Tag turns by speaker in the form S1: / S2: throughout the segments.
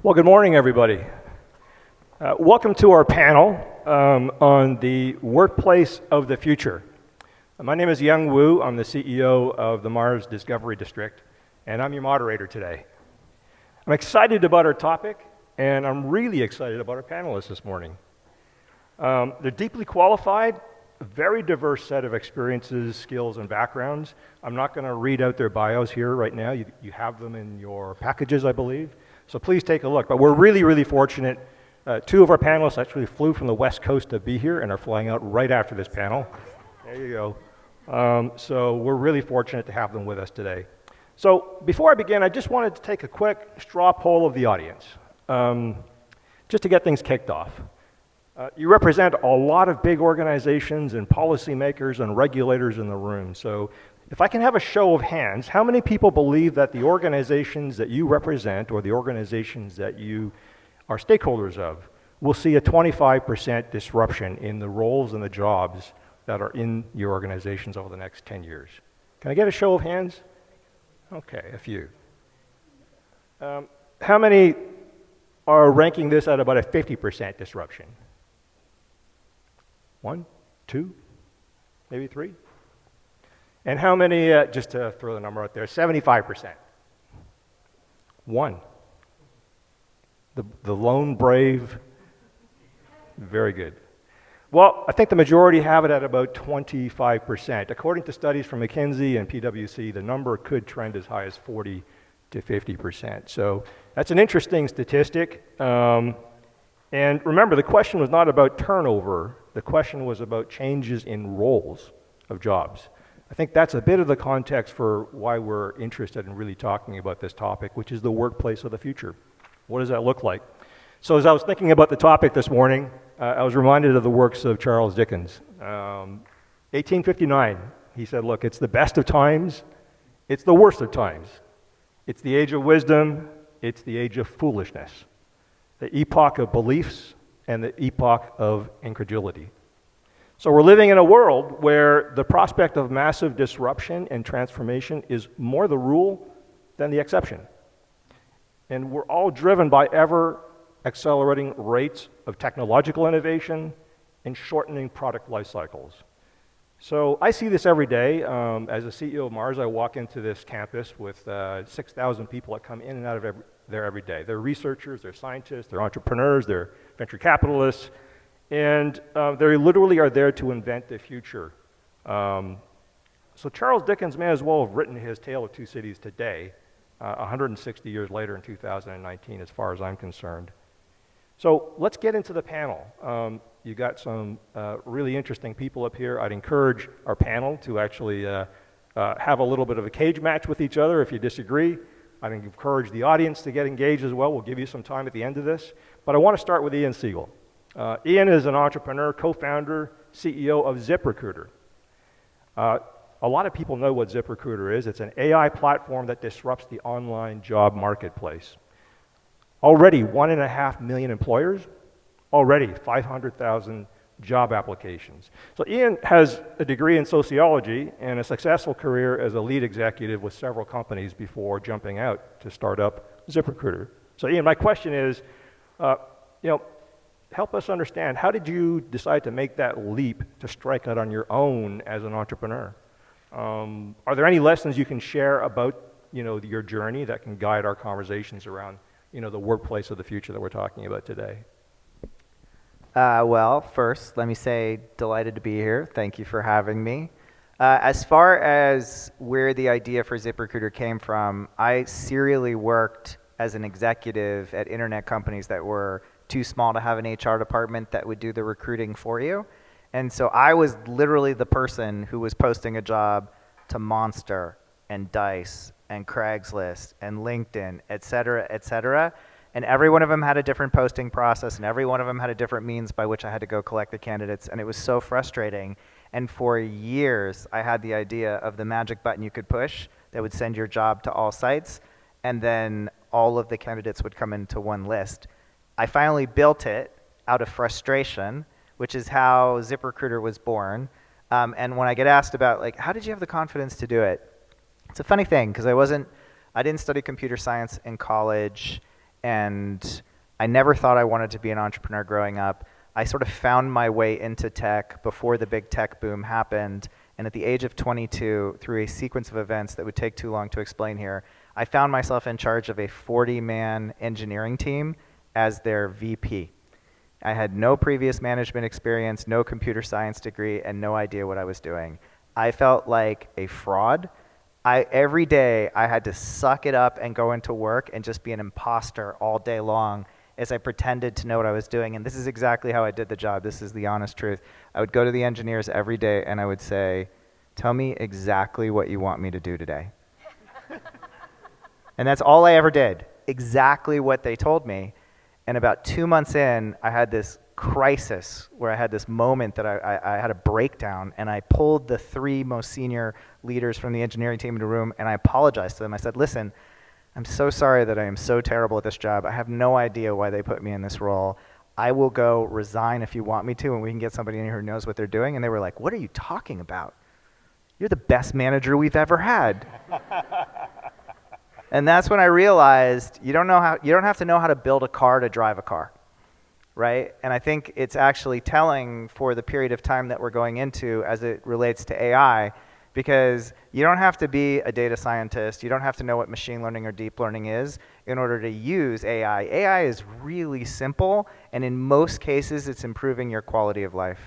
S1: Well, good morning, everybody. Welcome to our panel on the workplace of the future. My name is Young Wu. I'm the CEO of the Mars Discovery District, and I'm your moderator today. I'm excited about our topic, and I'm really excited about our panelists this morning. They're deeply qualified, a very diverse set of experiences, skills, and backgrounds. I'm not going to read out their bios here right now. You have them in your packages, I believe. So please take a look. But we're really, really fortunate. Two of our panelists actually flew from the West Coast to be here and are flying out right after this panel. There you go. So we're really fortunate to have them with us today. So before I begin, I just wanted to take a quick straw poll of the audience, just to get things kicked off. You represent a lot of big organizations and policymakers and regulators in the room. So if I can have a show of hands, how many people believe that the organizations that you represent or the organizations that you are stakeholders of will see a 25% disruption in the roles and the jobs that are in your organizations over the next 10 years? Can I get a show of hands? Okay, a few. How many are ranking this at about a 50% disruption? One, two, maybe three? And how many, just to throw the number out there, 75%? One. The lone brave, very good. Well, I think the majority have it at about 25%. According to studies from McKinsey and PwC, the number could trend as high as 40 to 50%. So that's an interesting statistic. And remember, the question was not about turnover. The question was about changes in roles of jobs. I think that's a bit of the context for why we're interested in really talking about this topic, which is the workplace of the future. What does that look like? So as I was thinking about the topic this morning, I was reminded of the works of Charles Dickens. 1859, he said, look, it's the best of times, it's the worst of times. It's the age of wisdom, it's the age of foolishness. The epoch of beliefs and the epoch of incredulity. So we're living in a world where the prospect of massive disruption and transformation is more the rule than the exception. And we're all driven by ever accelerating rates of technological innovation and shortening product life cycles. So I see this every day. As a CEO of Mars, I walk into this campus with 6,000 people that come in and out of there every day. They're researchers, they're scientists, they're entrepreneurs, they're venture capitalists, and they literally are there to invent the future. So Charles Dickens may as well have written his Tale of Two Cities today, 160 years later in 2019, as far as I'm concerned. So let's get into the panel. You got some really interesting people up here. I'd encourage our panel to actually have a little bit of a cage match with each other if you disagree. I'd encourage the audience to get engaged as well. We'll give you some time at the end of this. But I want to start with Ian Siegel. Ian is an entrepreneur, co-founder, CEO of ZipRecruiter. A lot of people know what ZipRecruiter is. It's an AI platform that disrupts the online job marketplace. Already 1.5 million employers, already 500,000 job applications. So Ian has a degree in sociology and a successful career as a lead executive with several companies before jumping out to start up ZipRecruiter. So Ian, my question is, help us understand, how did you decide to make that leap to strike out on your own as an entrepreneur? Are there any lessons you can share about your journey that can guide our conversations around the workplace of the future that we're talking about today?
S2: Well, first, let me say delighted to be here. Thank you for having me. As far as where the idea for ZipRecruiter came from, I serially worked as an executive at internet companies that were too small to have an HR department that would do the recruiting for you. And so I was literally the person who was posting a job to Monster and Dice and Craigslist and LinkedIn, et cetera, et cetera. And every one of them had a different posting process, and every one of them had a different means by which I had to go collect the candidates, and it was so frustrating. And for years, I had the idea of the magic button you could push that would send your job to all sites, and then all of the candidates would come into one list. I finally built it out of frustration, which is how ZipRecruiter was born. And when I get asked about, how did you have the confidence to do it? It's a funny thing, because I didn't study computer science in college, And I never thought I wanted to be an entrepreneur growing up. I sort of found my way into tech before the big tech boom happened. And at the age of 22, through a sequence of events that would take too long to explain here, I found myself in charge of a 40-man engineering team as their VP. I had no previous management experience, no computer science degree, and no idea what I was doing. I felt like a fraud. Every day I had to suck it up and go into work and just be an imposter all day long as I pretended to know what I was doing. And this is exactly how I did the job. This is the honest truth. I would go to the engineers every day and I would say, tell me exactly what you want me to do today. And that's all I ever did, exactly what they told me. And about 2 months in, I had this crisis where I had this moment that I had a breakdown, and I pulled the 3 most senior leaders from the engineering team into a room, and I apologized to them. I said, listen, I'm so sorry that I am so terrible at this job. I have no idea why they put me in this role. I will go resign if you want me to, and we can get somebody in here who knows what they're doing. And they were like, what are you talking about? You're the best manager we've ever had. And that's when I realized you don't have to know how to build a car to drive a car, right? And I think it's actually telling for the period of time that we're going into as it relates to AI, because you don't have to be a data scientist. You don't have to know what machine learning or deep learning is in order to use AI. AI is really simple, and in most cases, it's improving your quality of life.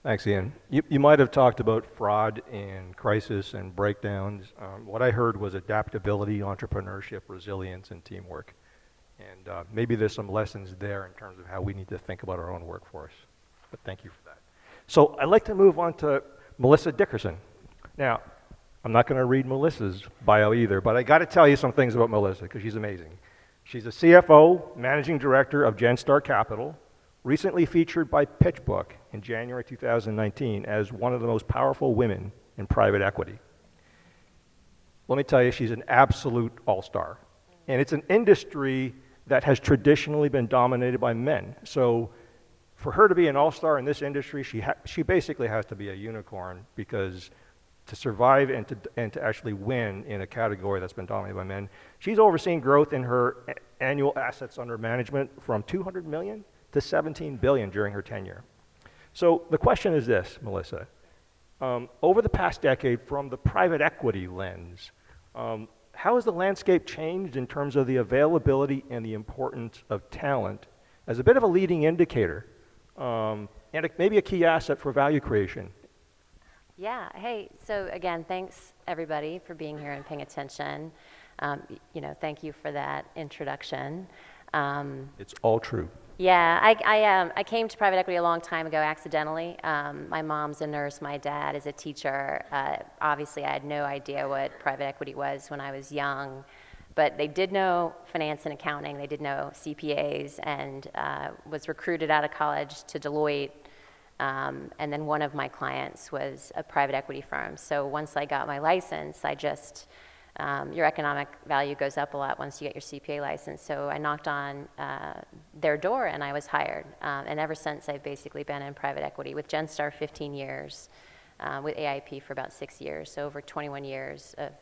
S1: Thanks, Ian. You might have talked about fraud and crisis and breakdowns. What I heard was adaptability, entrepreneurship, resilience, and teamwork. And maybe there's some lessons there in terms of how we need to think about our own workforce. But thank you for that. So I'd like to move on to Melissa Dickerson. Now, I'm not going to read Melissa's bio either, but I got to tell you some things about Melissa because she's amazing. She's a CFO, managing director of Genstar Capital, recently featured by PitchBook in January 2019 as one of the most powerful women in private equity. Let me tell you, she's an absolute all-star. And it's an industry that has traditionally been dominated by men. So for her to be an all-star in this industry, she basically has to be a unicorn, because to survive and to actually win in a category that's been dominated by men, she's overseen growth in her annual assets under management from 200 million to 17 billion during her tenure. So the question is this, Melissa. Over the past decade, from the private equity lens, how has the landscape changed in terms of the availability and the importance of talent as a bit of a leading indicator and maybe a key asset for value creation?
S3: Yeah, hey, so again, thanks everybody for being here and paying attention. Thank you for that introduction.
S1: It's all true.
S3: Yeah, I came to private equity a long time ago accidentally. My mom's a nurse, my dad is a teacher. Obviously, I had no idea what private equity was when I was young, but they did know finance and accounting. They did know CPAs, and was recruited out of college to Deloitte. And then one of my clients was a private equity firm. So once I got my license, your economic value goes up a lot once you get your CPA license. So I knocked on their door and I was hired. And ever since, I've basically been in private equity with Genstar 15 years, with AIP for about 6 years, so over 21 years of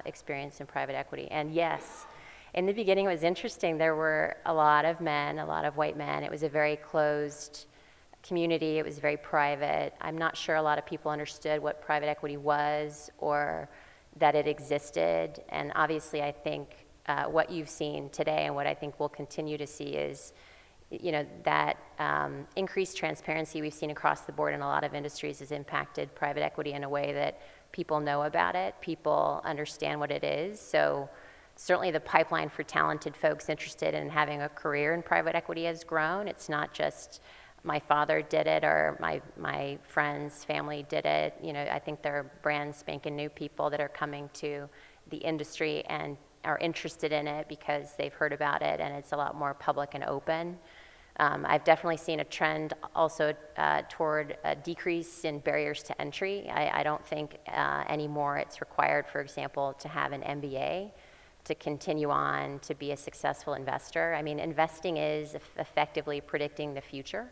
S3: experience in private equity. And yes, in the beginning it was interesting. There were a lot of men, a lot of white men. It was a very closed community. It was very private. I'm not sure a lot of people understood what private equity was or that it existed. And obviously, I think what you've seen today and what I think we'll continue to see is, that increased transparency we've seen across the board in a lot of industries has impacted private equity in a way that people know about it, people understand what it is. So certainly the pipeline for talented folks interested in having a career in private equity has grown. It's not just my father did it or my friend's family did it. I think there are brand spanking new people that are coming to the industry and are interested in it because they've heard about it and it's a lot more public and open. I've definitely seen a trend also toward a decrease in barriers to entry. I don't think anymore it's required, for example, to have an MBA to continue on to be a successful investor. I mean, investing is effectively predicting the future.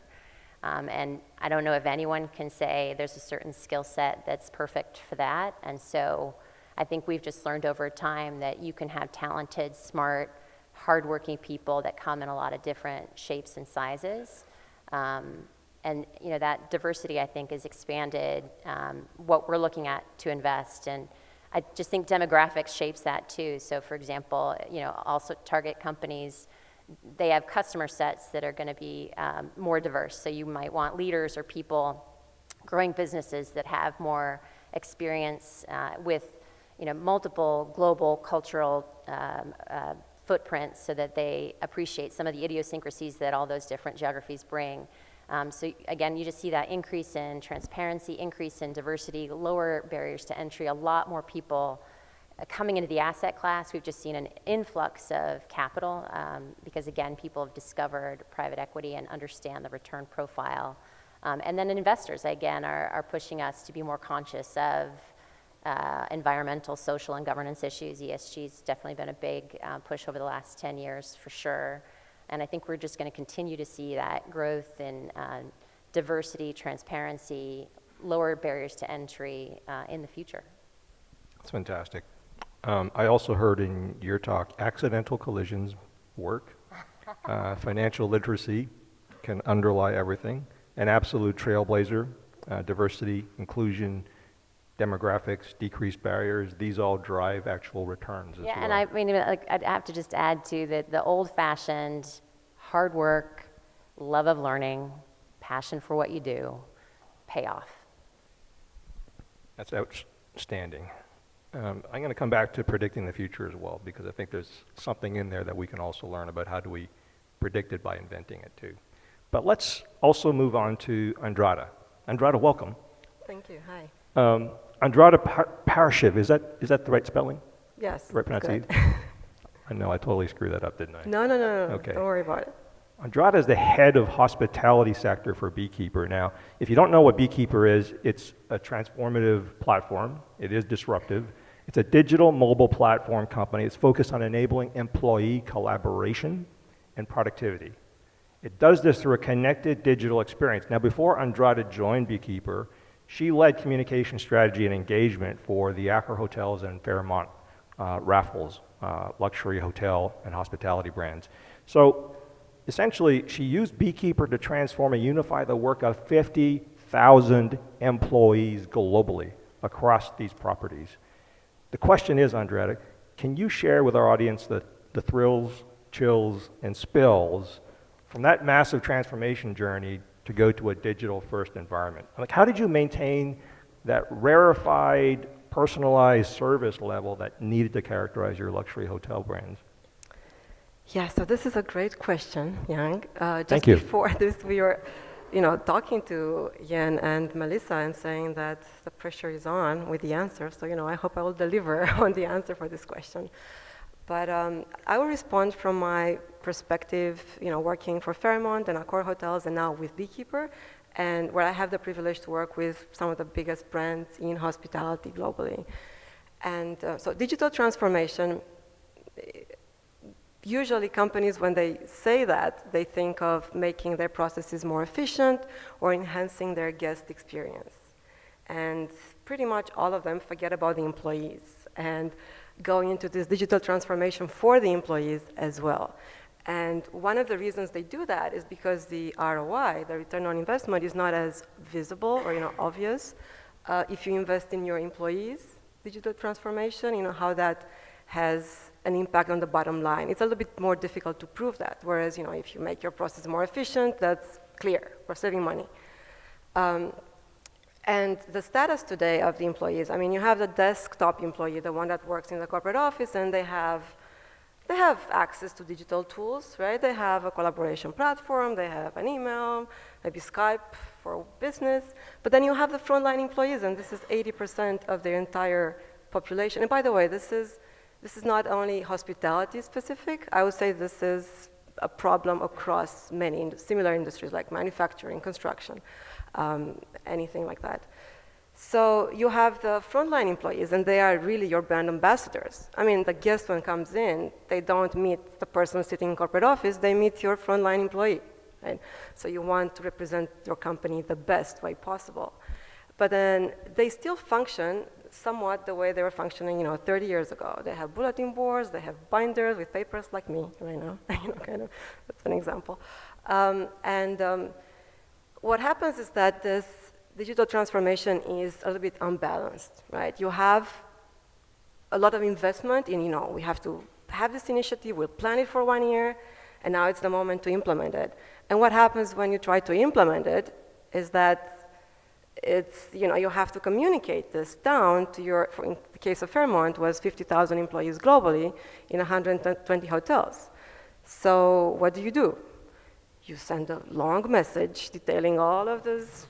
S3: And I don't know if anyone can say there's a certain skill set that's perfect for that. And so I think we've just learned over time that you can have talented, smart, hardworking people that come in a lot of different shapes and sizes. And that diversity, I think, is expanded what we're looking at to invest. And I just think demographics shapes that too. So for example, also target companies, they have customer sets that are going to be more diverse. So you might want leaders or people growing businesses that have more experience with multiple global cultural footprints, so that they appreciate some of the idiosyncrasies that all those different geographies bring. So again, you just see that increase in transparency, increase in diversity, lower barriers to entry, a lot more people coming into the asset class. We've just seen an influx of capital because, again, people have discovered private equity and understand the return profile. And then investors, again, are pushing us to be more conscious of environmental, social, and governance issues. ESG's definitely been a big push over the last 10 years, for sure. And I think we're just going to continue to see that growth in diversity, transparency, lower barriers to entry in the future.
S1: That's fantastic. I also heard in your talk, accidental collisions work. Financial literacy can underlie everything. An absolute trailblazer, diversity, inclusion, demographics, decreased barriers, these all drive actual returns as well.
S3: Yeah, and I mean, I'd have to just add to that the old-fashioned hard work, love of learning, passion for what you do, payoff.
S1: That's outstanding. I'm going to come back to predicting the future as well, because I think there's something in there that we can also learn about how do we predict it by inventing it too. But let's also move on to Andrada. Andrada, welcome.
S4: Thank you. Hi.
S1: Andrada Paraschiv, is that the right spelling?
S4: Yes.
S1: The right pronunciation? I know I totally screwed that up, didn't I?
S4: No.
S1: Okay.
S4: Don't worry about it.
S1: Andrada is the head of hospitality sector for Beekeeper. Now, if you don't know what Beekeeper is, it's a transformative platform. It is disruptive. It's a digital mobile platform company. It's focused on enabling employee collaboration and productivity. It does this through a connected digital experience. Now, before Andrada joined Beekeeper, she led communication strategy and engagement for the Accra Hotels and Fairmont Raffles luxury hotel and hospitality brands. So essentially, she used Beekeeper to transform and unify the work of 50,000 employees globally across these properties. The question is, Andrada, can you share with our audience the thrills, chills, and spills from that massive transformation journey to go to a digital-first environment? Like, how did you maintain that rarefied, personalized service level that needed to characterize your luxury hotel brands?
S4: Yeah, so this is a great question, Yang.
S1: Thank you.
S4: Before this, we were, talking to Yen and Melissa and saying that the pressure is on with the answer. So, I hope I will deliver on the answer for this question. But I will respond from my perspective, working for Fairmont and Accor Hotels and now with Beekeeper, and where I have the privilege to work with some of the biggest brands in hospitality globally. And so digital transformation, usually companies, when they say that, they think of making their processes more efficient or enhancing their guest experience. And pretty much all of them forget about the employees and going into this digital transformation for the employees as well. And one of the reasons they do that is because the ROI, the return on investment, is not as visible or obvious. If you invest in your employees' digital transformation, how that has an impact on the bottom line. It's a little bit more difficult to prove that. Whereas, if you make your process more efficient, that's clear. We're saving money. And the status today of the employees, you have the desktop employee, the one that works in the corporate office, and they have access to digital tools, right? They have a collaboration platform, they have an email, maybe Skype for business, but then you have the frontline employees, and this is 80% of their entire population. And by the way, this is not only hospitality specific. I would say this is a problem across many similar industries like manufacturing, construction, anything like that. So you have the frontline employees, and they are really your brand ambassadors. The guest when comes in, they don't meet the person sitting in corporate office, they meet your frontline employee. Right? So you want to represent your company the best way possible. But then they still function somewhat the way they were functioning, 30 years ago. They have bulletin boards, they have binders with papers like me right now, kind of, that's an example. What happens is that this digital transformation is a little bit unbalanced, right? You have a lot of investment in, we have to have this initiative, we'll plan it for 1 year, and now it's the moment to implement it. And what happens when you try to implement it is that you have to communicate this down to in the case of Fairmont, was 50,000 employees globally in 120 hotels. So what do? You send a long message detailing all of these,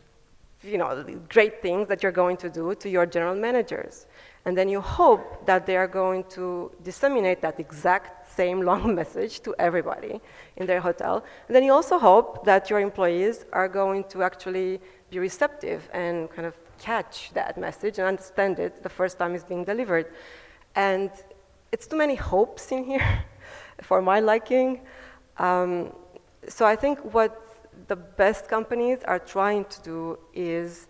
S4: great things that you're going to do to your general managers. And then you hope that they are going to disseminate that exact same long message to everybody in their hotel. And then you also hope that your employees are going to actually be receptive and kind of catch that message and understand it the first time it's being delivered. And it's too many hopes in here for my liking. So I think what the best companies are trying to do is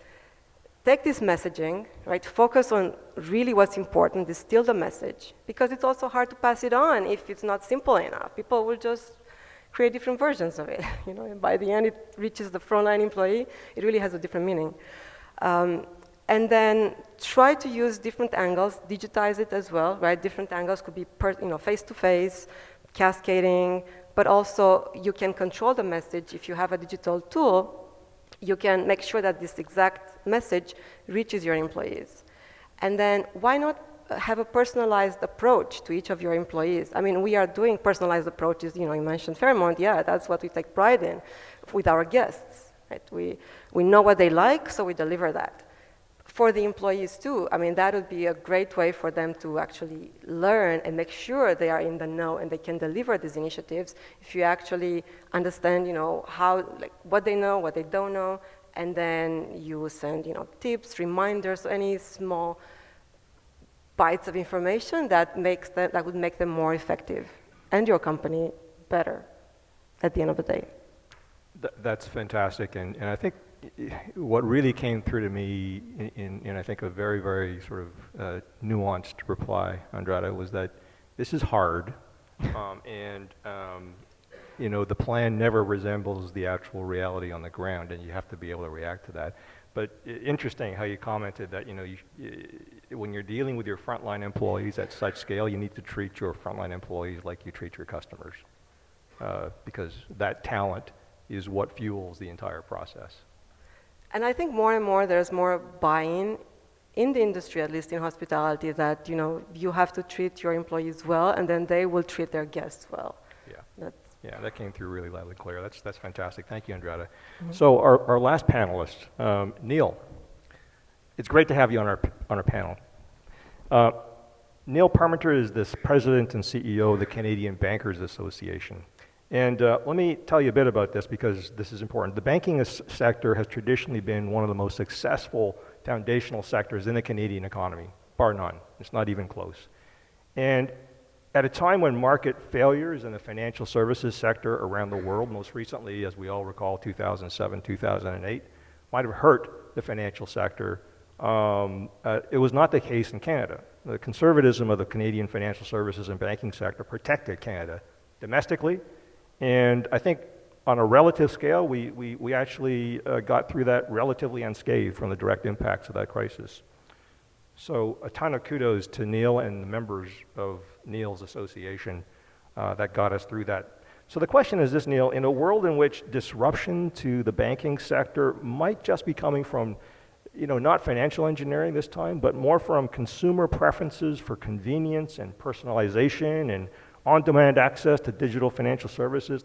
S4: take this messaging, right, focus on really what's important, distill the message, because it's also hard to pass it on if it's not simple enough. People will just create different versions of it, and by the end it reaches the frontline employee, it really has a different meaning. And then try to use different angles, digitize it as well, right? Different angles could be face-to-face, cascading, but also you can control the message. If you have a digital tool, you can make sure that this exact message reaches your employees. And then why not have a personalized approach to each of your employees? I mean, we are doing personalized approaches. You mentioned Fairmont. Yeah, that's what we take pride in with our guests. Right? We know what they like, so we deliver that. For the employees too, I mean, that would be a great way for them to actually learn and make sure they are in the know and they can deliver these initiatives if you actually understand, what they know, what they don't know, and then you send, tips, reminders, any small bites of information that would make them more effective and your company better at the end of the day.
S1: That's fantastic, and I think what really came through to me in I think a very, very sort of nuanced reply, Andrada, was that this is hard, and the plan never resembles the actual reality on the ground, and you have to be able to react to that. But interesting how you commented that when you're dealing with your frontline employees at such scale, you need to treat your frontline employees like you treat your customers, because that talent is what fuels the entire process.
S4: And I think more and more there's more buy-in in the industry, at least in hospitality, that you have to treat your employees well, and then they will treat their guests well.
S1: Yeah, that came through really loud and clear. That's fantastic. Thank you, Andrada. Mm-hmm. So our last panelist, Neil. It's great to have you on our panel. Neil Parmenter is the president and CEO of the Canadian Bankers Association. And let me tell you a bit about this because this is important. The banking sector has traditionally been one of the most successful foundational sectors in the Canadian economy, bar none. It's not even close. And at a time when market failures in the financial services sector around the world, most recently, as we all recall, 2007, 2008, might have hurt the financial sector, it was not the case in Canada. The conservatism of the Canadian financial services and banking sector protected Canada domestically. And I think on a relative scale, we actually got through that relatively unscathed from the direct impacts of that crisis. So a ton of kudos to Neil and the members of Neil's association that got us through that. So the question is this, Neil, in a world in which disruption to the banking sector might just be coming from, not financial engineering this time, but more from consumer preferences for convenience and personalization and on-demand access to digital financial services,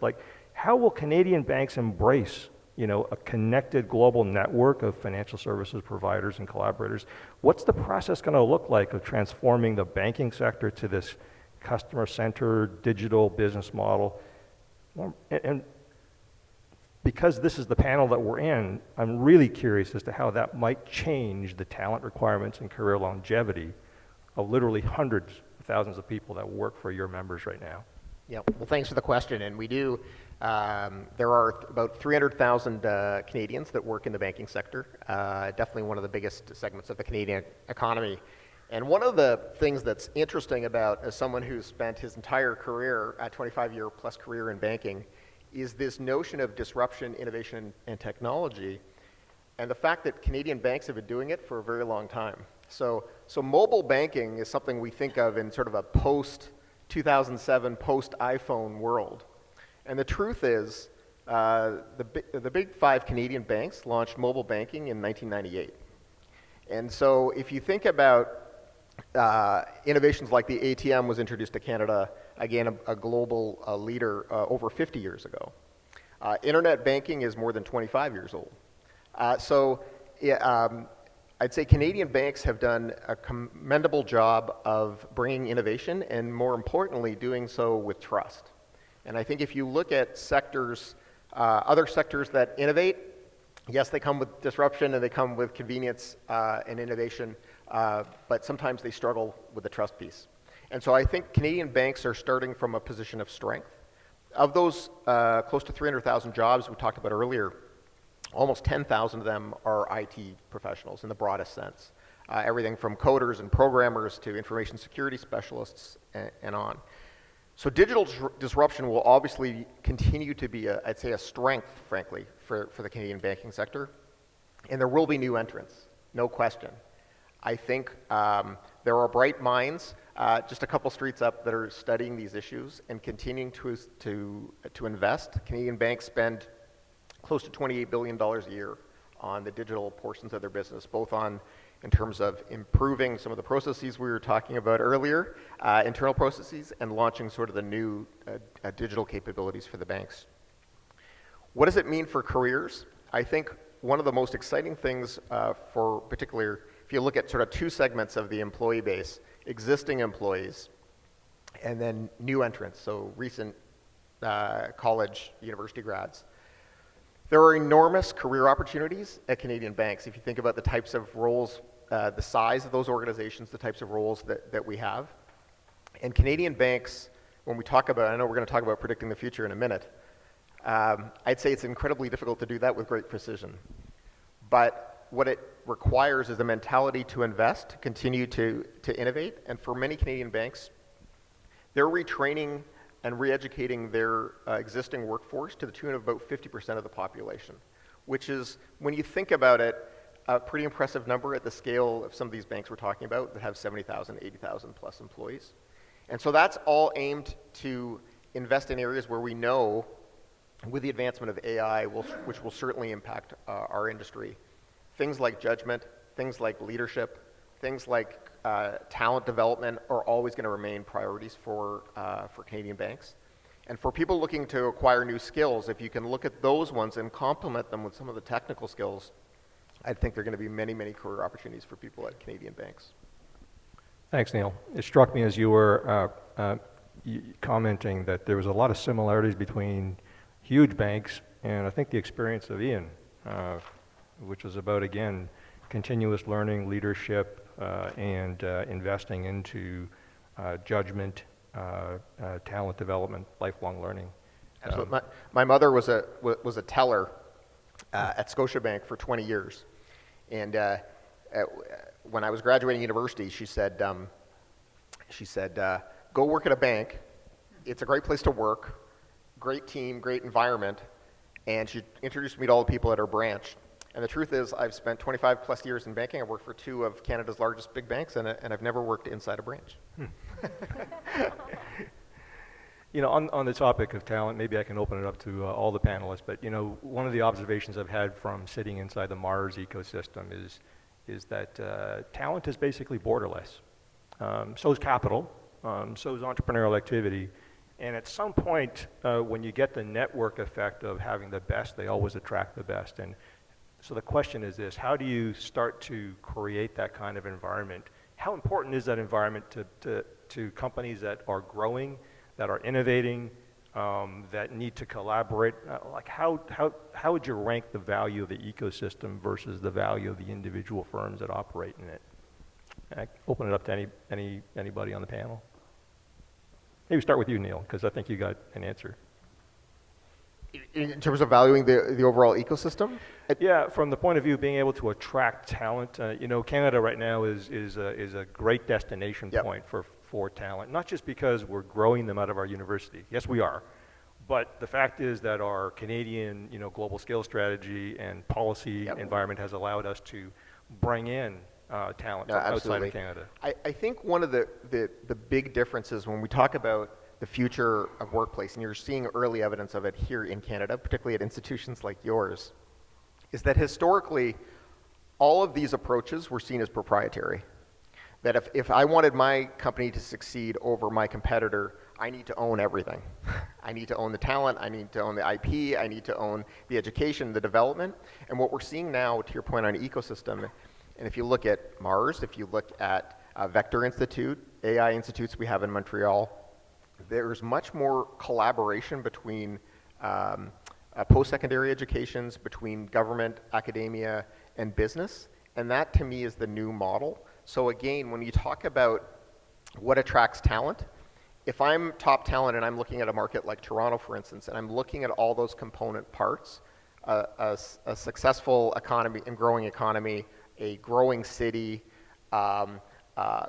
S1: how will Canadian banks embrace, a connected global network of financial services providers and collaborators? What's the process going to look like of transforming the banking sector to this customer-centered digital business model? And because this is the panel that we're in, I'm really curious as to how that might change the talent requirements and career longevity of literally hundreds thousands of people that work for your members right now.
S5: Yeah, well, thanks for the question. And we do, there are about 300,000 Canadians that work in the banking sector, definitely one of the biggest segments of the Canadian economy. And one of the things that's interesting about, as someone who's spent his entire career, a 25-year plus career in banking, is this notion of disruption, innovation, and technology, and the fact that Canadian banks have been doing it for a very long time. So mobile banking is something we think of in sort of a post-2007, post-iPhone world. And the truth is, the big five Canadian banks launched mobile banking in 1998. And so if you think about innovations like the ATM was introduced to Canada, again, a global leader over 50 years ago. Internet banking is more than 25 years old. I'd say Canadian banks have done a commendable job of bringing innovation and, more importantly, doing so with trust. And I think if you look at sectors, other sectors that innovate, yes, they come with disruption and they come with convenience and innovation, but sometimes they struggle with the trust piece. And so I think Canadian banks are starting from a position of strength. Of those close to 300,000 jobs we talked about earlier, almost 10,000 of them are IT professionals in the broadest sense. Everything from coders and programmers to information security specialists and on. So digital disruption will obviously continue to be, I'd say, a strength, frankly, for the Canadian banking sector. And there will be new entrants, no question. I think there are bright minds just a couple streets up that are studying these issues and continuing to invest. Canadian banks spend close to $28 billion a year on the digital portions of their business, both in terms of improving some of the processes we were talking about earlier, internal processes, and launching sort of the new digital capabilities for the banks. What does it mean for careers? I think one of the most exciting things for particularly, if you look at sort of two segments of the employee base, existing employees and then new entrants, so recent college, university grads. There are enormous career opportunities at Canadian banks if you think about the types of roles, the size of those organizations, the types of roles that we have. And Canadian banks, when we talk about, I know we're going to talk about predicting the future in a minute, I'd say it's incredibly difficult to do that with great precision. But what it requires is a mentality to invest, to continue to innovate. And for many Canadian banks, they're retraining and re-educating their existing workforce to the tune of about 50% of the population, which is, when you think about it, a pretty impressive number at the scale of some of these banks we're talking about that have 70,000, 80,000 plus employees. And so that's all aimed to invest in areas where we know, with the advancement of AI, which will certainly impact our industry, things like judgment, things like leadership, things like talent development are always going to remain priorities for Canadian banks. And for people looking to acquire new skills, if you can look at those ones and complement them with some of the technical skills, I think there are going to be many, many career opportunities for people at Canadian banks.
S1: Thanks, Neil. It struck me as you were commenting that there was a lot of similarities between huge banks and I think the experience of Ian, which was about, again, continuous learning, leadership, and investing into judgment, talent development, lifelong learning.
S5: Absolutely. My mother was a teller at Scotiabank for 20 years. And when I was graduating university, she said, go work at a bank. It's a great place to work, great team, great environment. And she introduced me to all the people at her branch. And the truth is, I've spent 25 plus years in banking. I've worked for two of Canada's largest big banks, and I've never worked inside a branch.
S1: You know, on the topic of talent, maybe I can open it up to all the panelists, but you know, one of the observations I've had from sitting inside the Mars ecosystem is that talent is basically borderless. So is capital, so is entrepreneurial activity, and at some point, when you get the network effect of having the best, they always attract the best. And so the question is this: how do you start to create that kind of environment? How important is that environment to companies that are growing, that are innovating, that need to collaborate? Like how would you rank the value of the ecosystem versus the value of the individual firms that operate in it? I open it up to anybody on the panel. Maybe start with you, Neil, because I think you got an answer.
S5: In terms of valuing the overall ecosystem?
S1: Yeah, from the point of view of being able to attract talent, Canada right now is a great destination
S5: Yep.
S1: point for talent, not just because we're growing them out of our university. Yes, we are. But the fact is that our Canadian, global scale strategy and policy
S5: Yep.
S1: environment has allowed us to bring in talent
S5: No,
S1: from outside
S5: absolutely.
S1: of Canada.
S5: I think one of the big differences when we talk about the future of workplace, and you're seeing early evidence of it here in Canada, particularly at institutions like yours, is that historically, all of these approaches were seen as proprietary. That if I wanted my company to succeed over my competitor, I need to own everything. I need to own the talent, I need to own the IP, I need to own the education, the development. And what we're seeing now, to your point on ecosystem, and if you look at Mars, if you look at Vector Institute, AI institutes we have in Montreal, there's much more collaboration between post-secondary educations, between government, academia, and business. And that, to me, is the new model. So again, when you talk about what attracts talent, if I'm top talent and I'm looking at a market like Toronto, for instance, and I'm looking at all those component parts, a successful economy and growing economy, a growing city,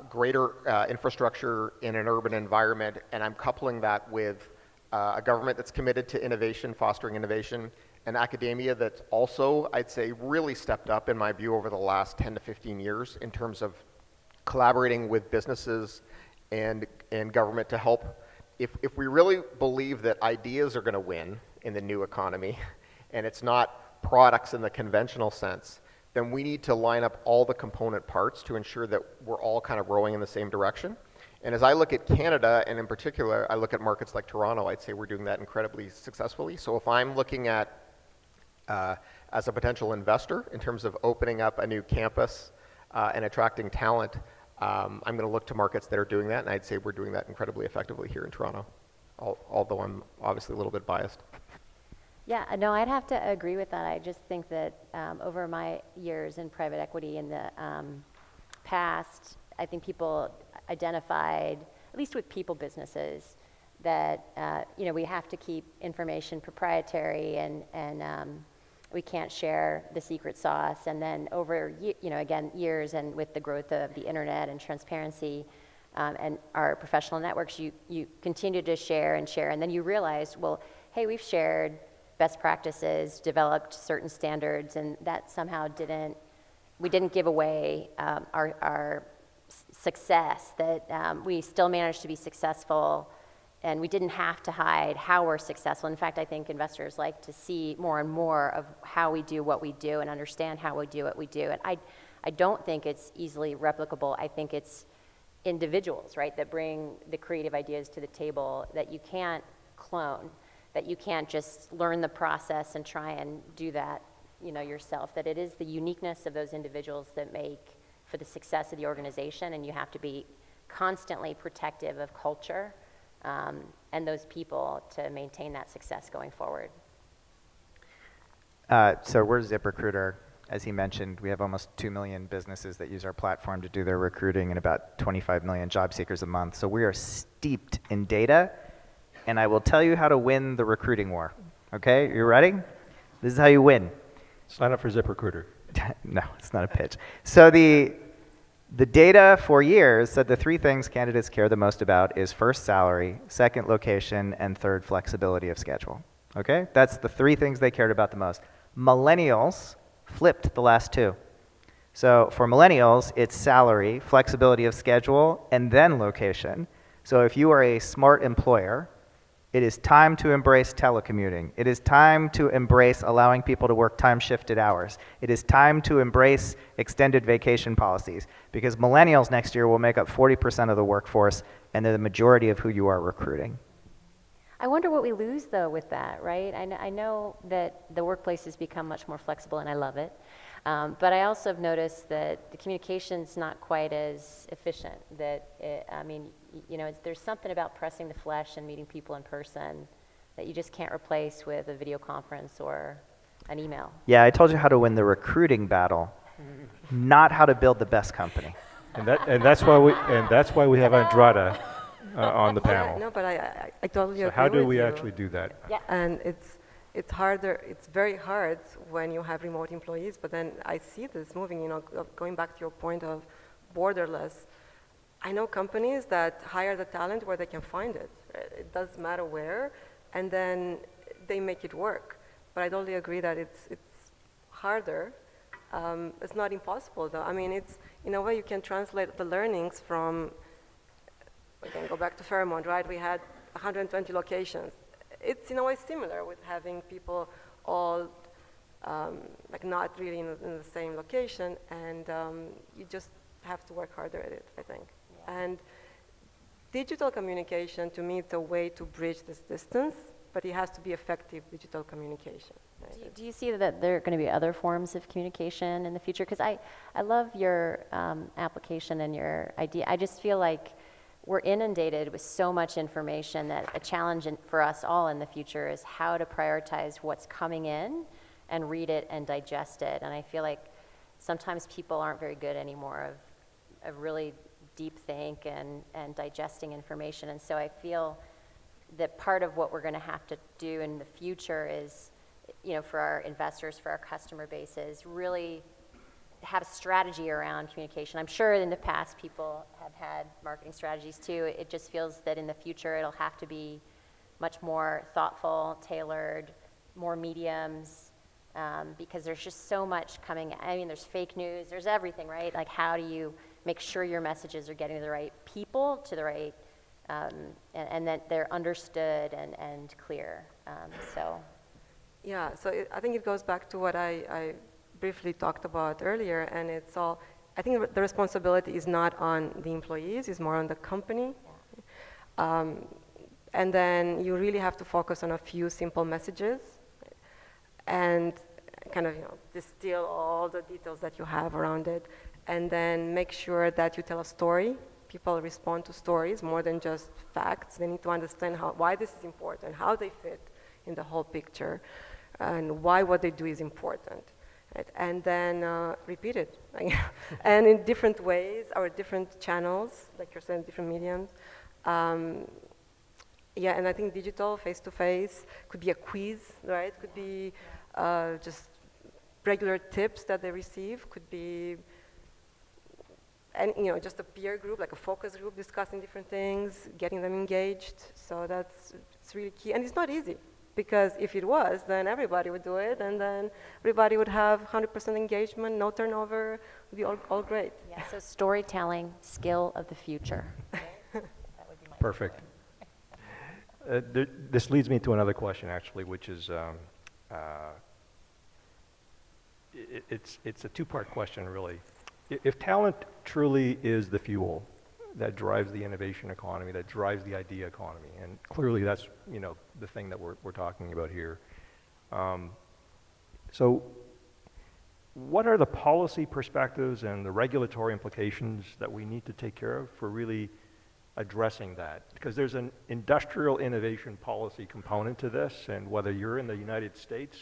S5: greater infrastructure in an urban environment, and I'm coupling that with a government that's committed to innovation, fostering innovation, and academia that's also, I'd say, really stepped up, in my view, over the last 10 to 15 years in terms of collaborating with businesses and government to help. If we really believe that ideas are going to win in the new economy, and it's not products in the conventional sense, then we need to line up all the component parts to ensure that we're all kind of rowing in the same direction. And as I look at Canada, and in particular, I look at markets like Toronto, I'd say we're doing that incredibly successfully. So if I'm looking at, as a potential investor, in terms of opening up a new campus and attracting talent, I'm going to look to markets that are doing that, and I'd say we're doing that incredibly effectively here in Toronto, although I'm obviously a little bit biased.
S3: Yeah, no, I'd have to agree with that. I just think that over my years in private equity in the past, I think people identified, at least with people businesses, that we have to keep information proprietary and we can't share the secret sauce. And then over again years, and with the growth of the internet and transparency and our professional networks, you continue to share, and then you realize, well, hey, we've shared best practices, developed certain standards, and that somehow we didn't give away our success, that we still managed to be successful, and we didn't have to hide how we're successful. In fact, I think investors like to see more and more of how we do what we do and understand how we do what we do. And I don't think it's easily replicable. I think it's individuals, right, that bring the creative ideas to the table that you can't clone, that you can't just learn the process and try and do that, yourself, that it is the uniqueness of those individuals that make for the success of the organization, and you have to be constantly protective of culture and those people to maintain that success going forward.
S2: So we're ZipRecruiter. As he mentioned, we have almost 2 million businesses that use our platform to do their recruiting and about 25 million job seekers a month. So we are steeped in data, and I will tell you how to win the recruiting war. Okay, you ready? This is how you win.
S1: Sign up for ZipRecruiter.
S2: No, it's not a pitch. So the data for years said the 3 things candidates care the most about is first, salary, second, location, and third, flexibility of schedule. Okay? That's the 3 things they cared about the most. Millennials flipped the last 2. So for millennials, it's salary, flexibility of schedule, and then location. So if you are a smart employer, it is time to embrace telecommuting. It is time to embrace allowing people to work time-shifted hours. It is time to embrace extended vacation policies, because millennials next year will make up 40% of the workforce, and they're the majority of who you are recruiting.
S3: I wonder what we lose, though, with that, right? I know that the workplace has become much more flexible, and I love it. But I also have noticed that the communication's not quite as efficient. There's something about pressing the flesh and meeting people in person that you just can't replace with a video conference or an email.
S2: Yeah, I told you how to win the recruiting battle, not how to build the best company.
S1: And that's why we have Andrada on the panel.
S4: No, but I totally
S1: So
S4: agree
S1: how do
S4: with
S1: we
S4: you.
S1: actually do that?
S3: Yeah.
S4: And it's harder, it's very hard when you have remote employees, but then I see this moving, going back to your point of borderless. I know companies that hire the talent where they can find it. It doesn't matter where, and then they make it work. But I totally agree that it's harder. It's not impossible, though. I mean, it's, in a way, you can translate the learnings from, again, go back to Fairmont, right? We had 120 locations. It's, in a way, similar with having people all, like, not really in the same location, and you just have to work harder at it, I think. And digital communication, to me, it's a way to bridge this distance, but it has to be effective digital communication. Right?
S3: Do you see that there are going to be other forms of communication in the future? Because I love your application and your idea. I just feel like we're inundated with so much information that a challenge for us all in the future is how to prioritize what's coming in and read it and digest it. And I feel like sometimes people aren't very good anymore of really deep think and digesting information. And so I feel that part of what we're going to have to do in the future is, for our investors, for our customer bases, really have a strategy around communication. I'm sure in the past people have had marketing strategies too. It just feels that in the future it'll have to be much more thoughtful, tailored, more mediums, because there's just so much coming. I mean, there's fake news, there's everything, right? Like, how do you make sure your messages are getting to the right people, to the right, and that they're understood and clear.
S4: Yeah, so I think it goes back to what I briefly talked about earlier, and it's all, I think the responsibility is not on the employees, it's more on the company. Yeah. And then you really have to focus on a few simple messages and kind of, distill all the details that you have around it, and then make sure that you tell a story. People respond to stories more than just facts. They need to understand why this is important, how they fit in the whole picture, and why what they do is important. Right? And then repeat it. And in different ways, or different channels, like you're saying, different mediums. Yeah, and I think digital, face-to-face, could be a quiz, right? Could be just regular tips that they receive, could be, and just a peer group, like a focus group, discussing different things, getting them engaged. So it's really key, and it's not easy, because if it was, then everybody would do it, and then everybody would have 100% engagement, no turnover, it would be all great.
S3: Yeah, so storytelling, skill of the future. That would be my
S1: Perfect. This leads me to another question, actually, which is, it's a two-part question, really. If talent truly is the fuel that drives the innovation economy, that drives the idea economy, and clearly that's the thing that we're talking about here. So what are the policy perspectives and the regulatory implications that we need to take care of for really addressing that? Because there's an industrial innovation policy component to this, and whether you're in the United States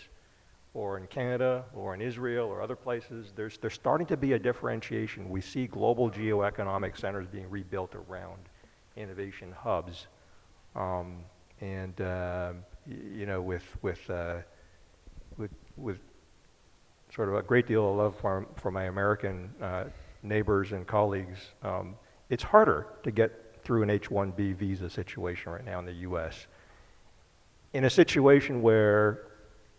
S1: or in Canada or in Israel or other places, there's starting to be a differentiation. We see global geoeconomic centers being rebuilt around innovation hubs, with sort of a great deal of love for my American neighbors and colleagues. It's harder to get through an H-1B visa situation right now in the U.S. In a situation where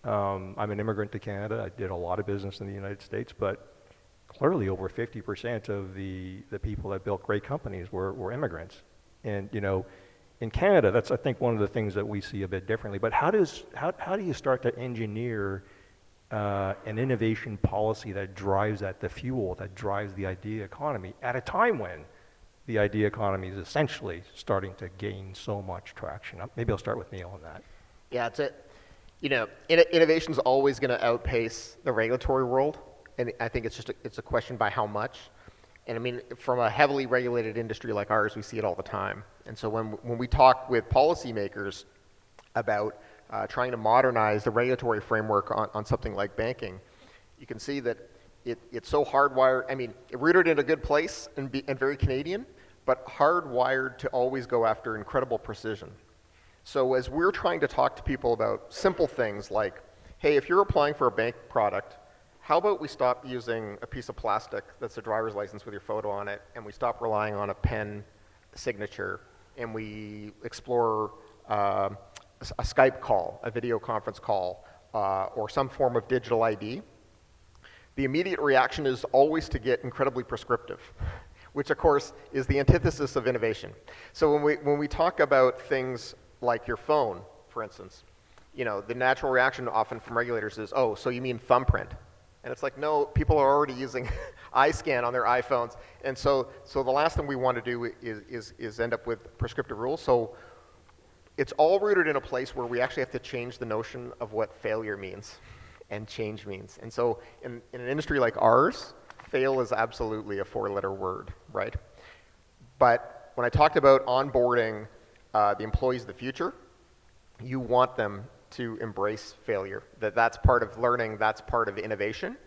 S1: I'm an immigrant to Canada, I did a lot of business in the United States, but clearly over 50% of the people that built great companies were immigrants. And in Canada, that's, I think, one of the things that we see a bit differently. But how do you start to engineer an innovation policy that drives the fuel that drives the idea economy at a time when the idea economy is essentially starting to gain so much traction? Maybe I'll start with Neil on that.
S5: Yeah, innovation is always going to outpace the regulatory world, and I think it's a question by how much. And I mean, from a heavily regulated industry like ours, we see it all the time. And so when we talk with policymakers about trying to modernize the regulatory framework on something like banking, you can see that it's so hardwired. I mean, rooted in a good place and very Canadian, but hardwired to always go after incredible precision. So as we're trying to talk to people about simple things like, hey, if you're applying for a bank product, how about we stop using a piece of plastic that's a driver's license with your photo on it, and we stop relying on a pen signature, and we explore a Skype call, a video conference call, or some form of digital ID. The immediate reaction is always to get incredibly prescriptive, which of course is the antithesis of innovation. So when we talk about things like your phone, for instance, the natural reaction often from regulators is, oh, so you mean thumbprint? And it's like, no, people are already using iScan on their iPhones. And so the last thing we want to do is end up with prescriptive rules. So it's all rooted in a place where we actually have to change the notion of what failure means and change means. And so in an industry like ours, fail is absolutely a 4-letter word, right? But when I talked about onboarding the employees of the future, you want them to embrace failure. That's part of learning, that's part of innovation.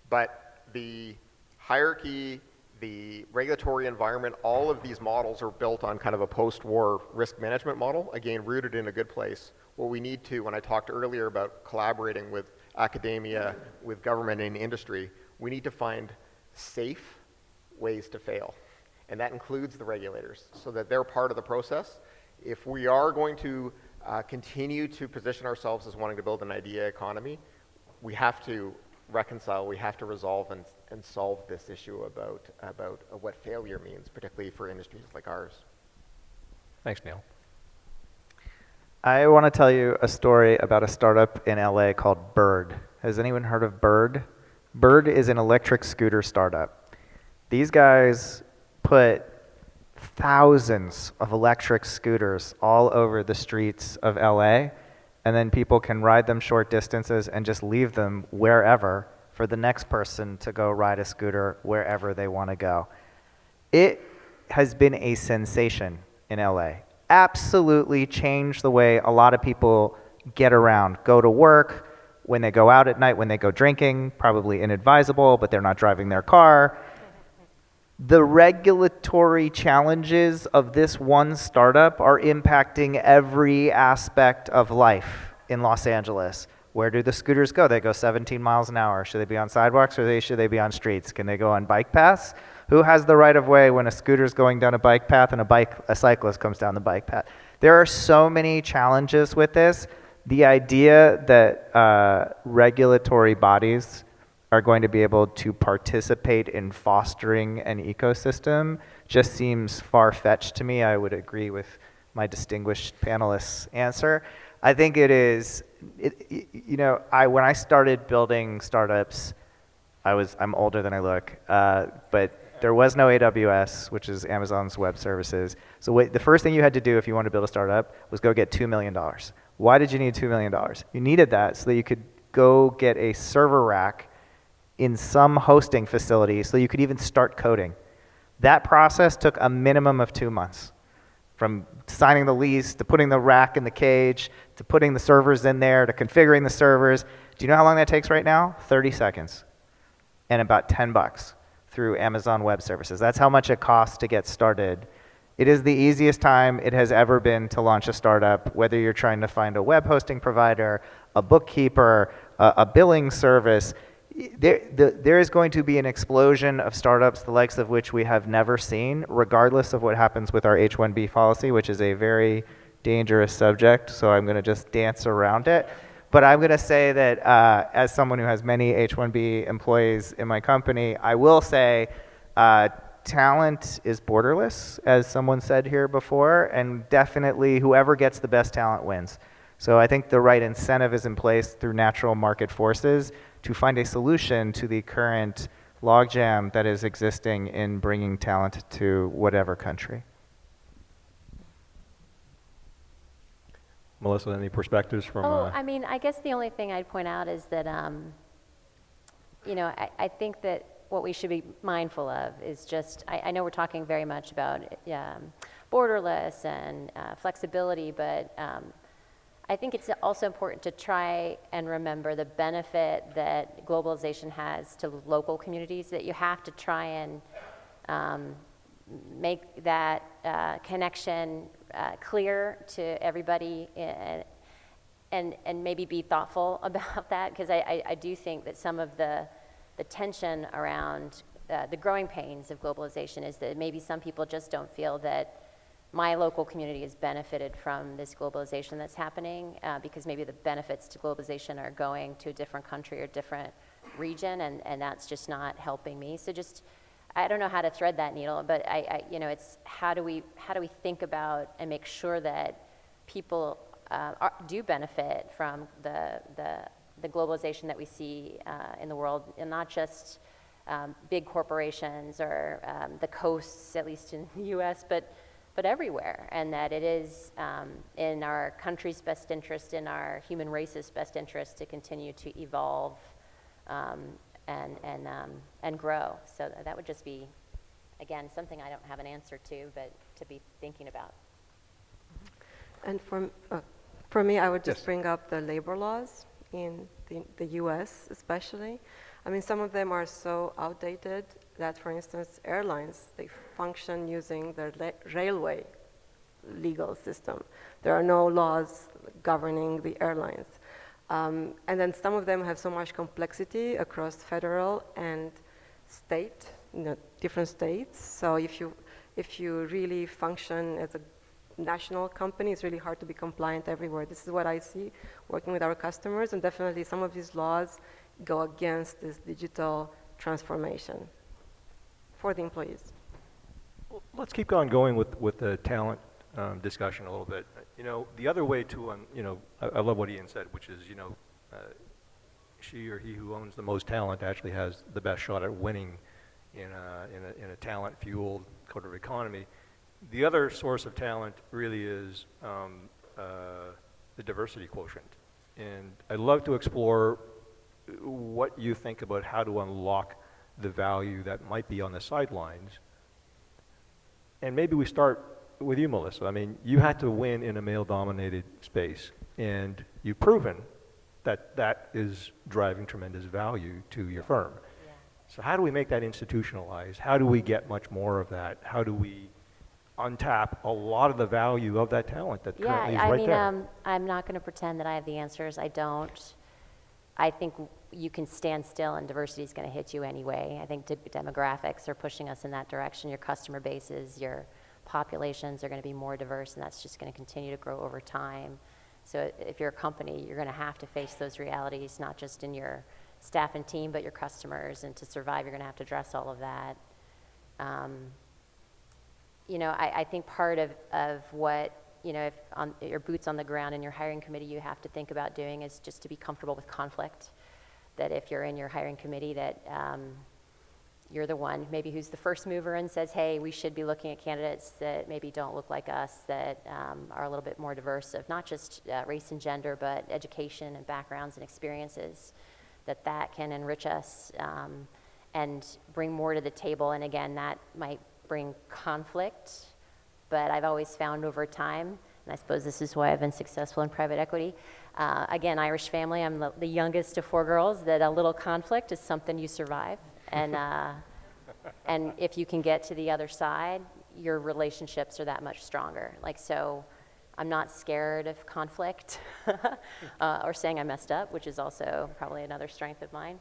S5: But the hierarchy, the regulatory environment, all of these models are built on kind of a post-war risk management model, again, rooted in a good place. What we need to, when I talked earlier about collaborating with academia, with government and industry, we need to find safe ways to fail. And that includes the regulators, so that they're part of the process. If we are going to continue to position ourselves as wanting to build an idea economy, we have to reconcile, we have to resolve and solve this issue about what failure means, particularly for industries like ours.
S1: Thanks, Neil.
S2: I want to tell you a story about a startup in LA called Bird. Has anyone heard of Bird? Bird is an electric scooter startup. These guys put thousands of electric scooters all over the streets of LA, and then people can ride them short distances and just leave them wherever for the next person to go ride a scooter wherever they want to go. It has been a sensation in LA. Absolutely changed the way a lot of people get around, go to work, when they go out at night, when they go drinking, probably inadvisable, but they're not driving their car. The regulatory challenges of this one startup are impacting every aspect of life in Los Angeles. Where do the scooters go? They go 17 miles an hour. Should they be on sidewalks or should they be on streets? Can they go on bike paths? Who has the right of way when a scooter's going down a bike path and a cyclist comes down the bike path? There are so many challenges with this. The idea that regulatory bodies are going to be able to participate in fostering an ecosystem just seems far-fetched to me. I would agree with my distinguished panelist's answer. I think it is, when I started building startups, I'm older than I look, but there was no AWS, which is Amazon's web services. So the first thing you had to do if you wanted to build a startup was go get $2 million. Why did you need $2 million? You needed that so that you could go get a server rack in some hosting facility so you could even start coding. That process took a minimum of 2 months. From signing the lease, to putting the rack in the cage, to putting the servers in there, to configuring the servers. Do you know how long that takes right now? 30 seconds. And about $10 through Amazon Web Services. That's how much it costs to get started. It is the easiest time it has ever been to launch a startup, whether you're trying to find a web hosting provider, a bookkeeper, a billing service. There is going to be an explosion of startups, the likes of which we have never seen, regardless of what happens with our H-1B policy, which is a very dangerous subject, so I'm going to just dance around it. But I'm going to say that as someone who has many H-1B employees in my company, I will say talent is borderless, as someone said here before, and definitely whoever gets the best talent wins. So I think the right incentive is in place through natural market forces to find a solution to the current logjam that is existing in bringing talent to whatever country.
S1: Melissa, any perspectives from?
S3: I guess the only thing I'd point out is that, I think that what we should be mindful of is just, I know we're talking very much about borderless and flexibility, but I think it's also important to try and remember the benefit that globalization has to local communities, that you have to try and make that connection clear to everybody, and maybe be thoughtful about that, because I do think that some of the tension around the growing pains of globalization is that maybe some people just don't feel that my local community has benefited from this globalization that's happening, because maybe the benefits to globalization are going to a different country or different region, and that's just not helping me. So just, I don't know how to thread that needle, but it's how do we think about and make sure that people do benefit from the globalization that we see in the world, and not just big corporations or the coasts, at least in the U.S., but everywhere, and that it is in our country's best interest, in our human race's best interest, to continue to evolve and grow. So that would just be, again, something I don't have an answer to, but to be thinking about.
S4: And for me, I would just
S1: Yes.
S4: bring up the labor laws in the U.S. especially. I mean, some of them are so outdated that, for instance, airlines, they function using their railway legal system. There are no laws governing the airlines. And then some of them have so much complexity across federal and state, different states. So if you really function as a national company, it's really hard to be compliant everywhere. This is what I see working with our customers, and definitely some of these laws go against this digital transformation for the employees.
S1: Well, let's keep on going with the talent discussion a little bit. The other way to, I love what Ian said, which is, she or he who owns the most talent actually has the best shot at winning in a talent-fueled sort of economy. The other source of talent really is the diversity quotient. And I'd love to explore what you think about how to unlock the value that might be on the sidelines. And maybe we start with you, Melissa. I mean, you had to win in a male-dominated space, and you've proven that that is driving tremendous value to your firm.
S3: Yeah.
S1: So how do we make that institutionalized? How do we get much more of that? How do we untap a lot of the value of that talent that currently is right there?
S3: I'm not going to pretend that I have the answers. I don't. I think you can stand still and diversity is going to hit you anyway. I think demographics are pushing us in that direction. Your customer bases, your populations are going to be more diverse, and that's just going to continue to grow over time. So if you're a company, you're going to have to face those realities, not just in your staff and team, but your customers. And to survive, you're going to have to address all of that. I think part of what, if on your boots on the ground in your hiring committee, you have to think about doing is just to be comfortable with conflict. That if you're in your hiring committee, that you're the one maybe who's the first mover and says, hey, we should be looking at candidates that maybe don't look like us, that are a little bit more diverse of not just race and gender, but education and backgrounds and experiences, that can enrich us and bring more to the table. And again, that might bring conflict, but I've always found over time, and I suppose this is why I've been successful in private equity, again, Irish family, I'm the youngest of 4 girls, that a little conflict is something you survive. And if you can get to the other side, your relationships are that much stronger. So I'm not scared of conflict or saying I messed up, which is also probably another strength of mine.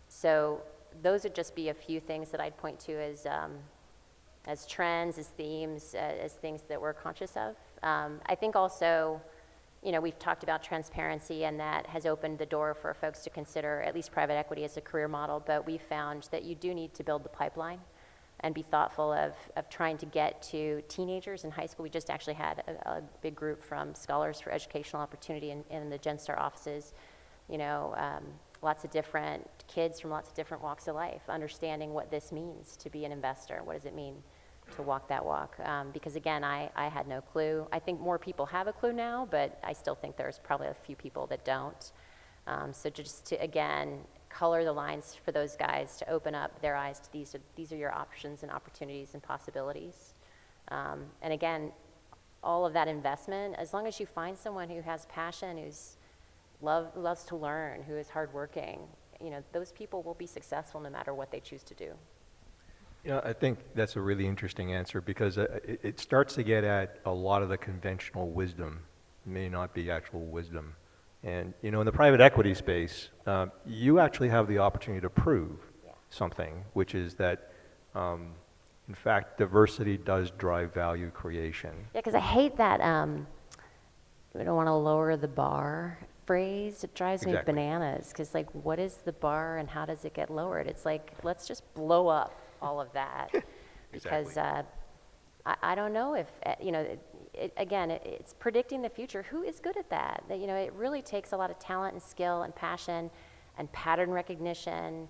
S3: So those would just be a few things that I'd point to as trends, as themes, as things that we're conscious of. I think also, we've talked about transparency, and that has opened the door for folks to consider at least private equity as a career model, but we found that you do need to build the pipeline and be thoughtful of trying to get to teenagers in high school. We just actually had a big group from Scholars for Educational Opportunity in the Genstar offices, lots of different kids from lots of different walks of life, understanding what this means to be an investor. What does it mean to walk that walk? Because again, I had no clue. I think more people have a clue now, but I still think there's probably a few people that don't. So just to, again, color the lines for those guys to open up their eyes to these are your options and opportunities and possibilities. And again, all of that investment, as long as you find someone who has passion, who's loves to learn, who is hardworking, those people will be successful no matter what they choose to do.
S1: Yeah, I think that's a really interesting answer because it starts to get at a lot of the conventional wisdom, may not be actual wisdom. And in the private equity space, you actually have the opportunity to prove something, which is that, in fact, diversity does drive value creation.
S3: Yeah, because I hate that we don't want to lower the bar phrase. It drives me
S1: Exactly.
S3: bananas because, like, what is the bar and how does it get lowered? It's like, let's just blow up all of that because I don't know if, again, it's predicting the future. Who is good at that? It really takes a lot of talent and skill and passion and pattern recognition.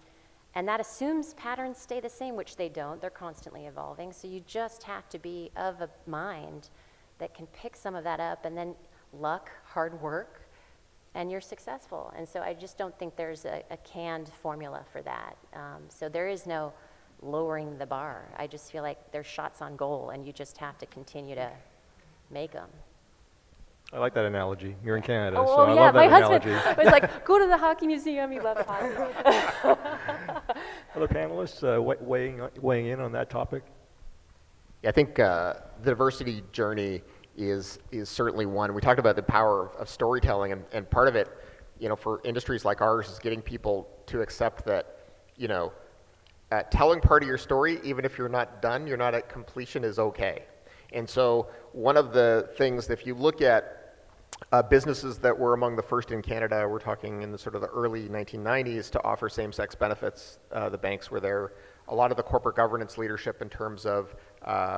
S3: And that assumes patterns stay the same, which they don't. They're constantly evolving. So you just have to be of a mind that can pick some of that up, and then luck, hard work, and you're successful. And so I just don't think there's a canned formula for that. So there is no lowering the bar. I just feel like there's shots on goal, and you just have to continue to make them.
S1: I like that analogy. You're in Canada,
S3: Oh,
S1: so I
S3: yeah,
S1: love
S3: my
S1: that
S3: husband
S1: analogy.
S3: was like, go to the hockey museum. He loves hockey.
S1: Other panelists weighing in on that topic?
S5: I think the diversity journey is certainly one. We talked about the power of storytelling, and part of it, for industries like ours, is getting people to accept that, telling part of your story, even if you're not done, you're not at completion, is okay. And so one of the things, if you look at businesses that were among the first in Canada, we're talking in the sort of the early 1990s, to offer same-sex benefits. The banks were there. A lot of the corporate governance leadership in terms of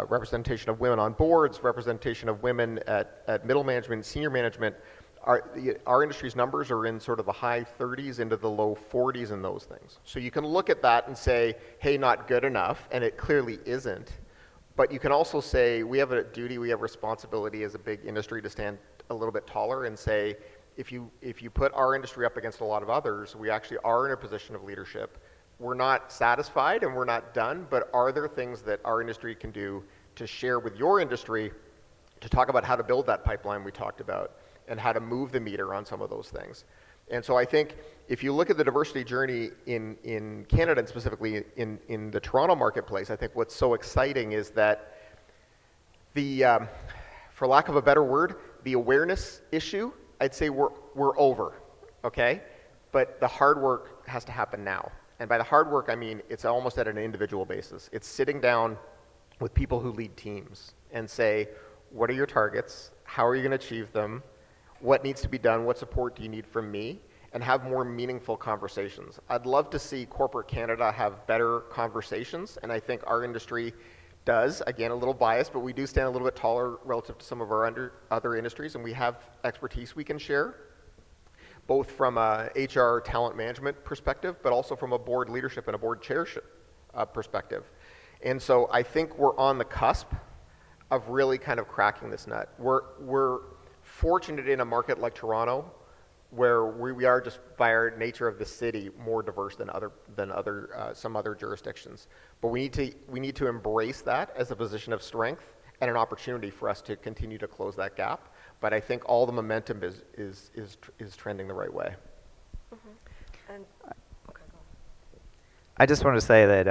S5: representation of women on boards, representation of women at middle management, senior management. Our industry's numbers are in sort of the high 30s into the low 40s in those things. So you can look at that and say, hey, not good enough, and it clearly isn't. But you can also say, we have a duty, we have responsibility as a big industry to stand a little bit taller and say, if you put our industry up against a lot of others, we actually are in a position of leadership. We're not satisfied and we're not done, but are there things that our industry can do to share with your industry to talk about how to build that pipeline we talked about and how to move the meter on some of those things? And so I think if you look at the diversity journey in Canada, and specifically in the Toronto marketplace, I think what's so exciting is that the, for lack of a better word, the awareness issue, I'd say we're over, okay? But the hard work has to happen now. And by the hard work, I mean it's almost at an individual basis. It's sitting down with people who lead teams and say, what are your targets? How are you going to achieve them? What needs to be done? What support do you need from me? And have more meaningful conversations. I'd love to see corporate Canada have better conversations, and I think our industry does. Again, a little biased, but we do stand a little bit taller relative to some of our other industries, and we have expertise we can share, both from a HR talent management perspective, but also from a board leadership and a board chairship perspective. And so I think we're on the cusp of really kind of cracking this nut. We're fortunate in a market like Toronto, where we are, just by our nature of the city, more diverse than some other jurisdictions. But we need to embrace that as a position of strength and an opportunity for us to continue to close that gap. But I think all the momentum is trending the right way.
S4: Mm-hmm. And, okay, go on.
S2: I just want to say that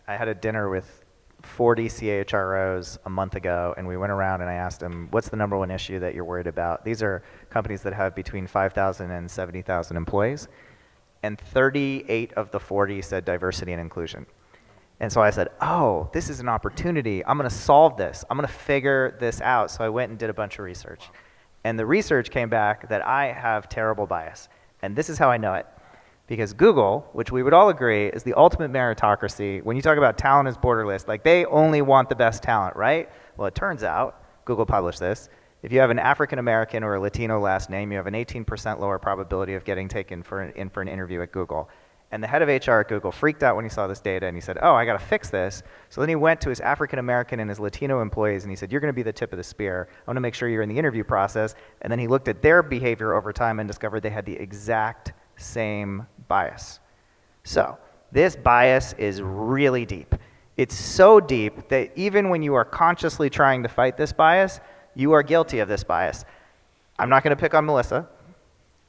S2: I had a dinner with 40 CHROs a month ago, and we went around and I asked them, what's the number one issue that you're worried about? These are companies that have between 5,000 and 70,000 employees, and 38 of the 40 said diversity and inclusion. And so I said, oh, this is an opportunity. I'm going to solve this. I'm going to figure this out. So I went and did a bunch of research. And the research came back that I have terrible bias. And this is how I know it. Because Google, which we would all agree is the ultimate meritocracy, when you talk about talent is borderless, like they only want the best talent, right? Well, it turns out, Google published this, if you have an African American or a Latino last name, you have an 18% lower probability of getting taken for an interview at Google. And the head of HR at Google freaked out when he saw this data, and he said, oh, I got to fix this. So then he went to his African American and his Latino employees, and he said, you're going to be the tip of the spear. I want to make sure you're in the interview process. And then he looked at their behavior over time and discovered they had the exact same bias. So this bias is really deep. It's so deep that even when you are consciously trying to fight this bias, you are guilty of this bias. I'm not going to pick on Melissa.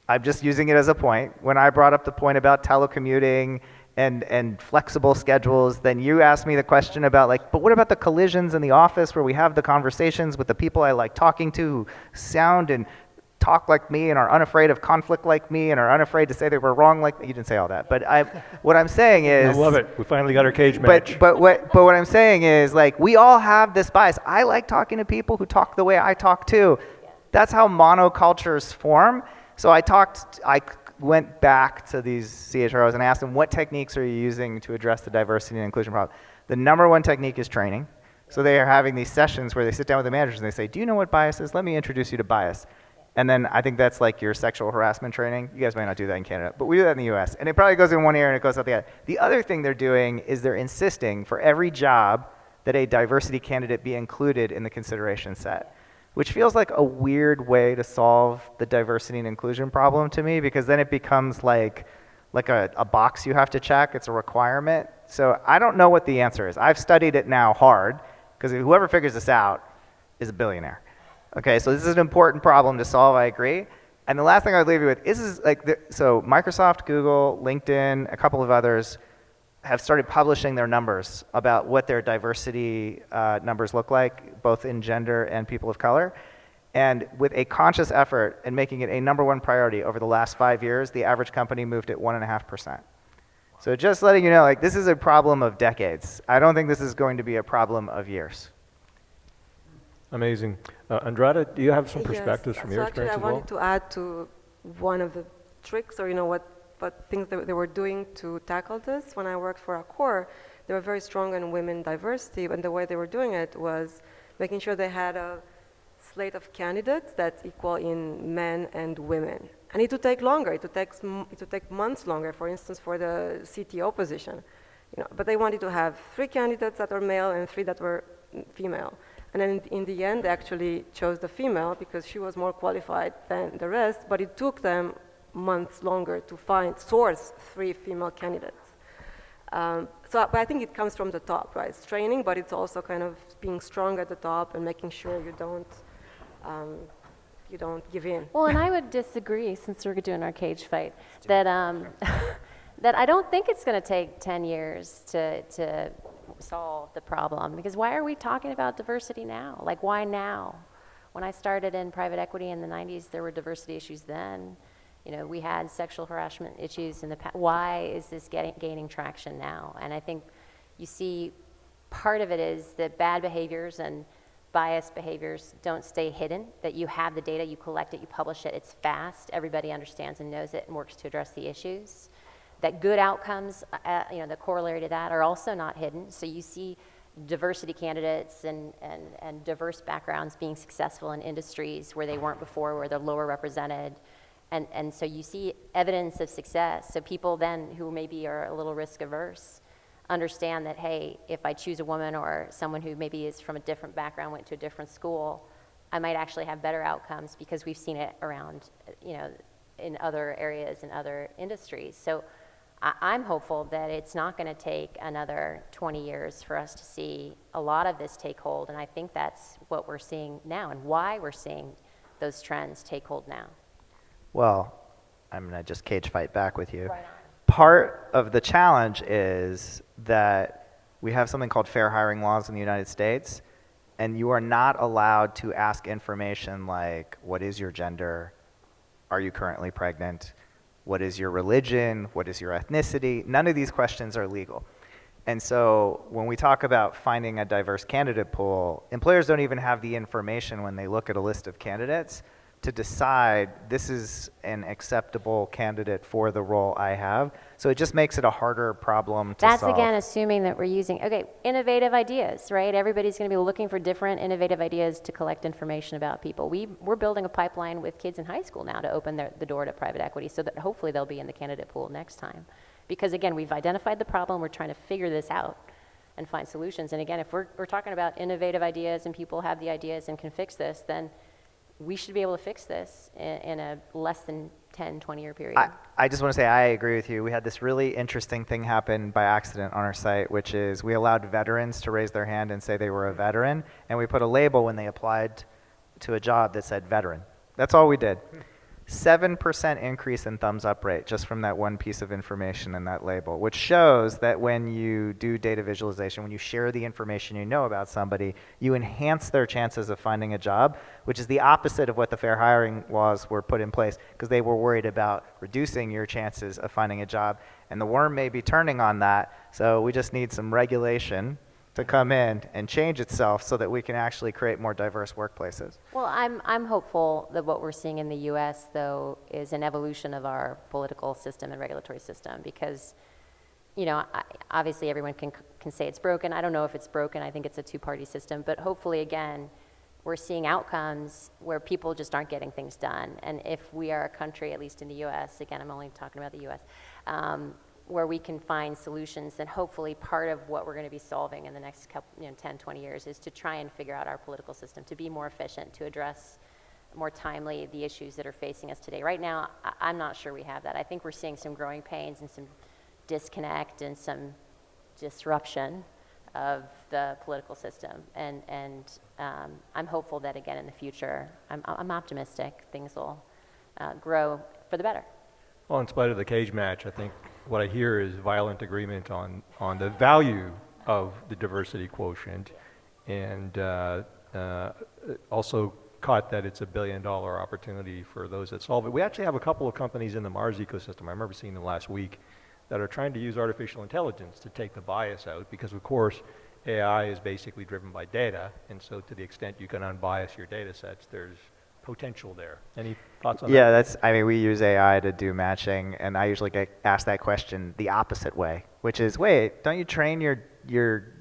S2: I'm just using it as a point. When I brought up the point about telecommuting and flexible schedules, then you asked me the question about like, but what about the collisions in the office where we have the conversations with the people I like talking to who sound and talk like me and are unafraid of conflict like me and are unafraid to say they were wrong like me. You didn't say all that, but what I'm saying is,
S1: I love it. We finally got our cage match.
S2: but what I'm saying is, like, we all have this bias. I like talking to people who talk the way I talk too. That's how monocultures form. So I went back to these CHROs and asked them, what techniques are you using to address the diversity and inclusion problem? The number one technique is training. So they are having these sessions where they sit down with the managers and they say, do you know what bias is? Let me introduce you to bias. And then I think that's like your sexual harassment training. You guys might not do that in Canada, but we do that in the US. And it probably goes in one ear and it goes out the other. The other thing they're doing is they're insisting for every job that a diversity candidate be included in the consideration set, which feels like a weird way to solve the diversity and inclusion problem to me, because then it becomes like a box you have to check. It's a requirement. So I don't know what the answer is. I've studied it now hard, because whoever figures this out is a billionaire. Okay, so this is an important problem to solve, I agree. And the last thing I'd leave you with, so Microsoft, Google, LinkedIn, a couple of others have started publishing their numbers about what their diversity numbers look like, both in gender and people of color. And with a conscious effort in making it a number one priority over the last 5 years, the average company moved at 1.5%. So just letting you know, like, this is a problem of decades. I don't think this is going to be a problem of years.
S1: Amazing. Andrada, do you have some perspectives from your
S4: actually,
S1: experience as well?
S4: I wanted to add to one of the tricks, or what things that they were doing to tackle this. When I worked for Accor, they were very strong in women diversity, and the way they were doing it was making sure they had a slate of candidates that's equal in men and women. And it would take longer. It would take months longer, for instance, for the CTO position. But they wanted to have 3 candidates that were male and 3 that were female. And then in the end, they actually chose the female because she was more qualified than the rest, but it took them months longer to source 3 female candidates. But I think it comes from the top, right? It's training, but it's also kind of being strong at the top and making sure you don't give in.
S3: Well, and I would disagree, since we're doing our cage fight, that that I don't think it's going to take 10 years to solve the problem. Because why are we talking about diversity now? Like, why now? When I started in private equity in the 90s, there were diversity issues then. We had sexual harassment issues in the past. Why is this gaining traction now? And I think you see part of it is that bad behaviors and biased behaviors don't stay hidden, that you have the data, you collect it, you publish it, it's fast, everybody understands and knows it and works to address the issues. That good outcomes, the corollary to that, are also not hidden. So you see diversity candidates and diverse backgrounds being successful in industries where they weren't before, where they're lower represented. And so you see evidence of success. So people then who maybe are a little risk averse understand that, hey, if I choose a woman or someone who maybe is from a different background, went to a different school, I might actually have better outcomes because we've seen it around, in other areas, in other industries. So I'm hopeful that it's not going to take another 20 years for us to see a lot of this take hold, and I think that's what we're seeing now and why we're seeing those trends take hold now.
S2: Well, I'm going to just cage fight back with you.
S3: Right on.
S2: Part of the challenge is that we have something called fair hiring laws in the United States, and you are not allowed to ask information like, what is your gender? Are you currently pregnant? What is your religion? What is your ethnicity? None of these questions are legal. And so when we talk about finding a diverse candidate pool, employers don't even have the information when they look at a list of candidates to decide this is an acceptable candidate for the role I have. So it just makes it a harder problem to solve.
S3: That's again assuming that we're using, innovative ideas, right? Everybody's going to be looking for different innovative ideas to collect information about people. We're building a pipeline with kids in high school now to open the door to private equity so that hopefully they'll be in the candidate pool next time. Because again, we've identified the problem, we're trying to figure this out and find solutions. And again, if we're talking about innovative ideas and people have the ideas and can fix this, then we should be able to fix this in a less than 10, 20-year period.
S2: I just want to say I agree with you. We had this really interesting thing happen by accident on our site, which is we allowed veterans to raise their hand and say they were a veteran, and we put a label when they applied to a job that said veteran. That's all we did. 7% increase in thumbs up rate just from that one piece of information in that label, which shows that when you do data visualization, when you share the information you know about somebody, you enhance their chances of finding a job, which is the opposite of what the fair hiring laws were put in place, because they were worried about reducing your chances of finding a job. And the worm may be turning on that, so we just need some regulation to come in and change itself so that we can actually create more diverse workplaces.
S3: Well, I'm hopeful that what we're seeing in the U.S., though, is an evolution of our political system and regulatory system, because, you know, obviously everyone can say it's broken. I don't know if it's broken. I think it's a two-party system. But hopefully, again, we're seeing outcomes where people just aren't getting things done. And if we are a country, at least in the U.S., again, I'm only talking about the U.S., where we can find solutions, then hopefully part of what we're going to be solving in the next couple, 10, 20 years is to try and figure out our political system, to be more efficient, to address more timely the issues that are facing us today. Right now, I'm not sure we have that. I think we're seeing some growing pains and some disconnect and some disruption of the political system. And I'm hopeful that, again, in the future, I'm optimistic things will grow for the better.
S1: Well, in spite of the cage match, I think what I hear is violent agreement on the value of the diversity quotient, and also caught that it's $1 billion opportunity for those that solve it. We actually have a couple of companies in the Mars ecosystem, I remember seeing them last week, that are trying to use artificial intelligence to take the bias out, because of course AI is basically driven by data, and so to the extent you can unbias your data sets, there's potential there. Any thoughts on that?
S2: Yeah, I mean, we use AI to do matching, and I usually get asked that question the opposite way, which is, wait, don't you train your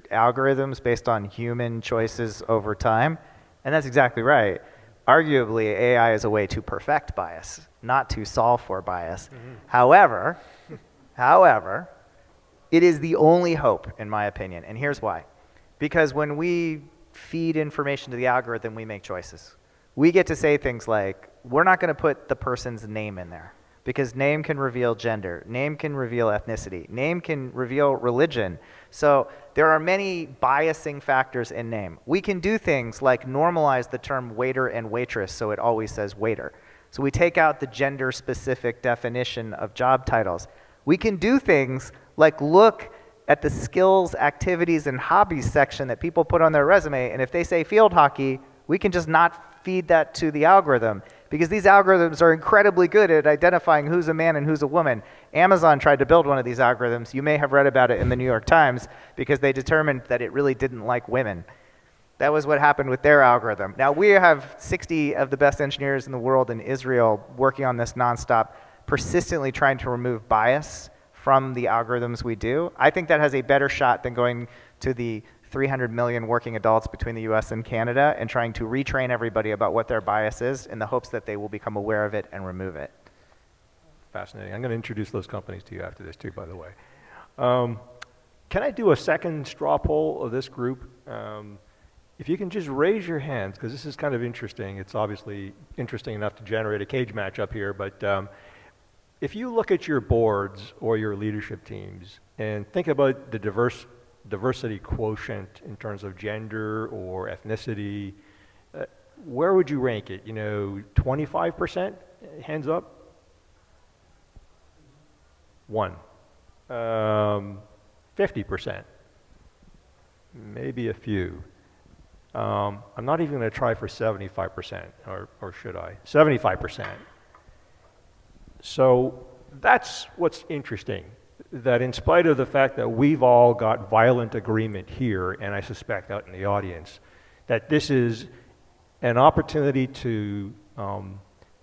S2: algorithms based on human choices over time? And that's exactly right. Arguably, AI is a way to perfect bias, not to solve for bias. However, it is the only hope, in my opinion, and here's why. Because when we feed information to the algorithm, we make choices. We get to say things like, we're not going to put the person's name in there, because name can reveal gender, name can reveal ethnicity, name can reveal religion. So there are many biasing factors in name. We can do things like normalize the term waiter and waitress so it always says waiter. So we take out the gender-specific definition of job titles. We can do things like look at the skills, activities, and hobbies section that people put on their resume, and if they say field hockey, we can just not feed that to the algorithm, because these algorithms are incredibly good at identifying who's a man and who's a woman. Amazon tried to build one of these algorithms. You may have read about it in the New York Times, because they determined that it really didn't like women. That was what happened with their algorithm. Now, we have 60 of the best engineers in the world in Israel working on this nonstop, persistently trying to remove bias from the algorithms we do. I think that has a better shot than going to the 300 million working adults between the US and Canada and trying to retrain everybody about what their bias is in the hopes that they will become aware of it and remove it.
S1: Fascinating. I'm going to introduce those companies to you after this too, by the way. Can I do a second straw poll of this group? If you can just raise your hands, because this is kind of interesting. It's obviously interesting enough to generate a cage match up here, but if you look at your boards or your leadership teams and think about the diversity quotient in terms of gender or ethnicity, where would you rank it? 25%? Hands up. 1. 50%. Maybe a few. I'm not even going to try for 75%, or should I? 75%. So that's what's interesting, that in spite of the fact that we've all got violent agreement here, and I suspect out in the audience, that this is an opportunity to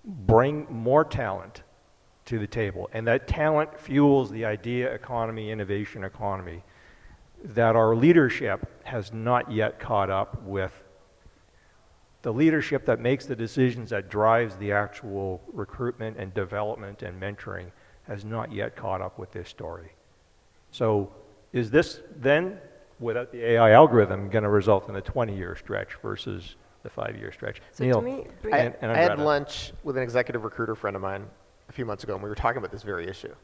S1: bring more talent to the table, and that talent fuels the idea economy, innovation economy, that our leadership has not yet caught up with the leadership that makes the decisions, that drives the actual recruitment and development and mentoring, has not yet caught up with this story. So is this then, without the AI algorithm, going to result in a 20-year stretch versus the 5-year stretch?
S4: So
S1: Neil,
S4: to me,
S1: and
S5: I had
S1: Andrada.
S5: lunch with an executive recruiter friend of mine a few months ago, and we were talking about this very issue,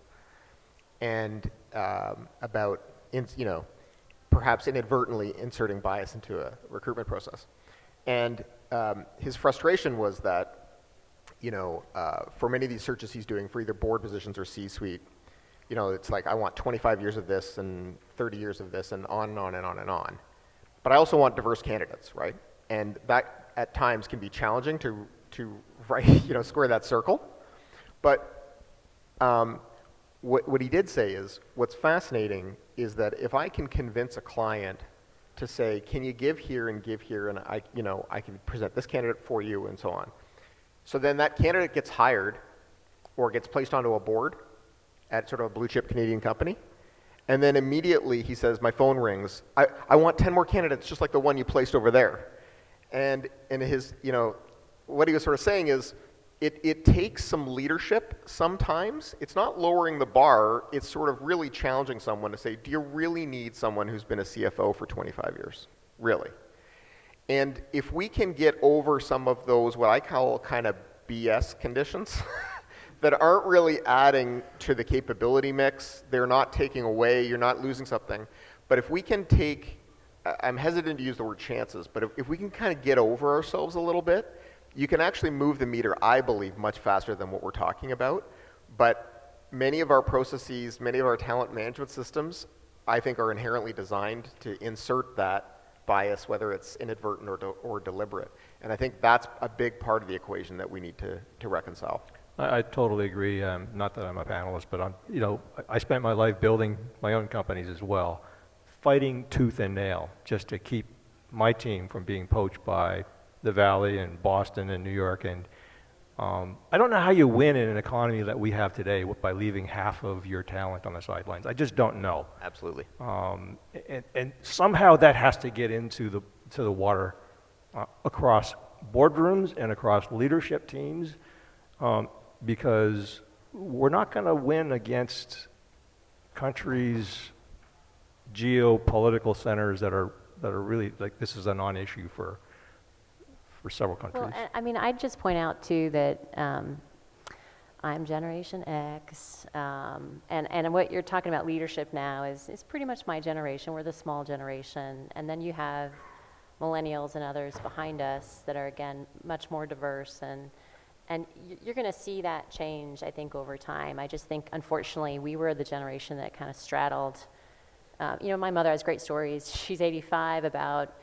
S5: and about perhaps inadvertently inserting bias into a recruitment process. And his frustration was that for many of these searches he's doing for either board positions or C-suite, it's like I want 25 years of this and 30 years of this and on and on and on and on. But I also want diverse candidates, right? And that at times can be challenging to square that circle. But what he did say is, what's fascinating is that if I can convince a client to say, can you give here, and I can present this candidate for you and so on. So then that candidate gets hired or gets placed onto a board at sort of a blue chip Canadian company. And then immediately he says, my phone rings. I want 10 more candidates just like the one you placed over there. And his, what he was sort of saying is, it takes some leadership sometimes. It's not lowering the bar. It's sort of really challenging someone to say, do you really need someone who's been a CFO for 25 years? Really? And if we can get over some of those, what I call kind of BS conditions, that aren't really adding to the capability mix, they're not taking away, you're not losing something. But if we can take, I'm hesitant to use the word chances, but if we can kind of get over ourselves a little bit, you can actually move the meter, I believe, much faster than what we're talking about. But many of our processes, many of our talent management systems, I think are inherently designed to insert that bias, whether it's inadvertent or deliberate. And I think that's a big part of the equation that we need to reconcile.
S1: I totally agree. Not that I'm a panelist, but I spent my life building my own companies as well, fighting tooth and nail just to keep my team from being poached by the Valley and Boston and New York. And I don't know how you win in an economy that we have today by leaving half of your talent on the sidelines. I just don't know.
S2: Absolutely.
S1: And somehow that has to get into the water across boardrooms and across leadership teams, because we're not going to win against countries' geopolitical centers that are really like, this is a non-issue for several countries.
S3: Well, I mean, I'd just point out too that I'm Generation X, and what you're talking about leadership now is pretty much my generation. We're the small generation, and then you have millennials and others behind us that are, again, much more diverse, and you're going to see that change, I think, over time. I just think, unfortunately, we were the generation that kind of straddled. My mother has great stories. She's 85 about,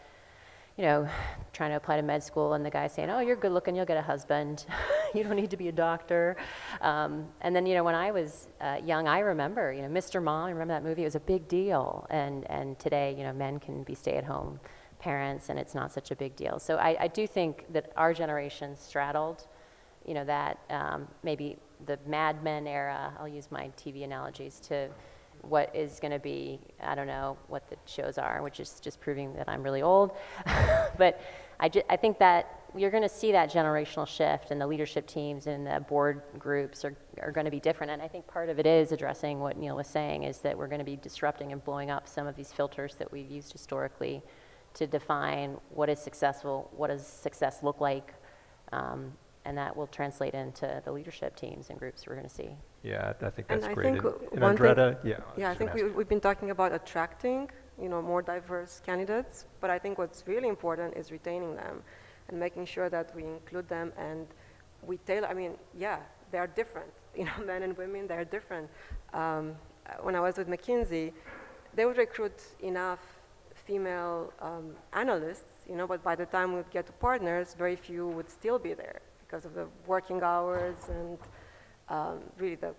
S3: trying to apply to med school, and the guy saying, oh, you're good looking, you'll get a husband. You don't need to be a doctor. And then, when I was young, I remember, Mr. Mom, remember that movie? It was a big deal. And today, men can be stay-at-home parents, and it's not such a big deal. So I do think that our generation straddled, that maybe the Mad Men era, I'll use my TV analogies, to what is going to be, I don't know what the shows are, which is just proving that I'm really old. But I think that you're going to see that generational shift, and the leadership teams and the board groups are going to be different. And I think part of it is addressing what Neil was saying, is that we're going to be disrupting and blowing up some of these filters that we've used historically to define what is successful, what does success look like, and that will translate into the leadership teams and groups we're going to see.
S1: Yeah, I think that's
S4: and
S1: great.
S4: I think
S1: And
S4: one
S1: Andrada,
S4: thing, I think we've been talking about attracting, more diverse candidates, but I think what's really important is retaining them and making sure that we include them and we tailor. I mean, they are different. Men and women, they're different. When I was with McKinsey, they would recruit enough female analysts, but by the time we'd get to partners, very few would still be there because of the working hours and really the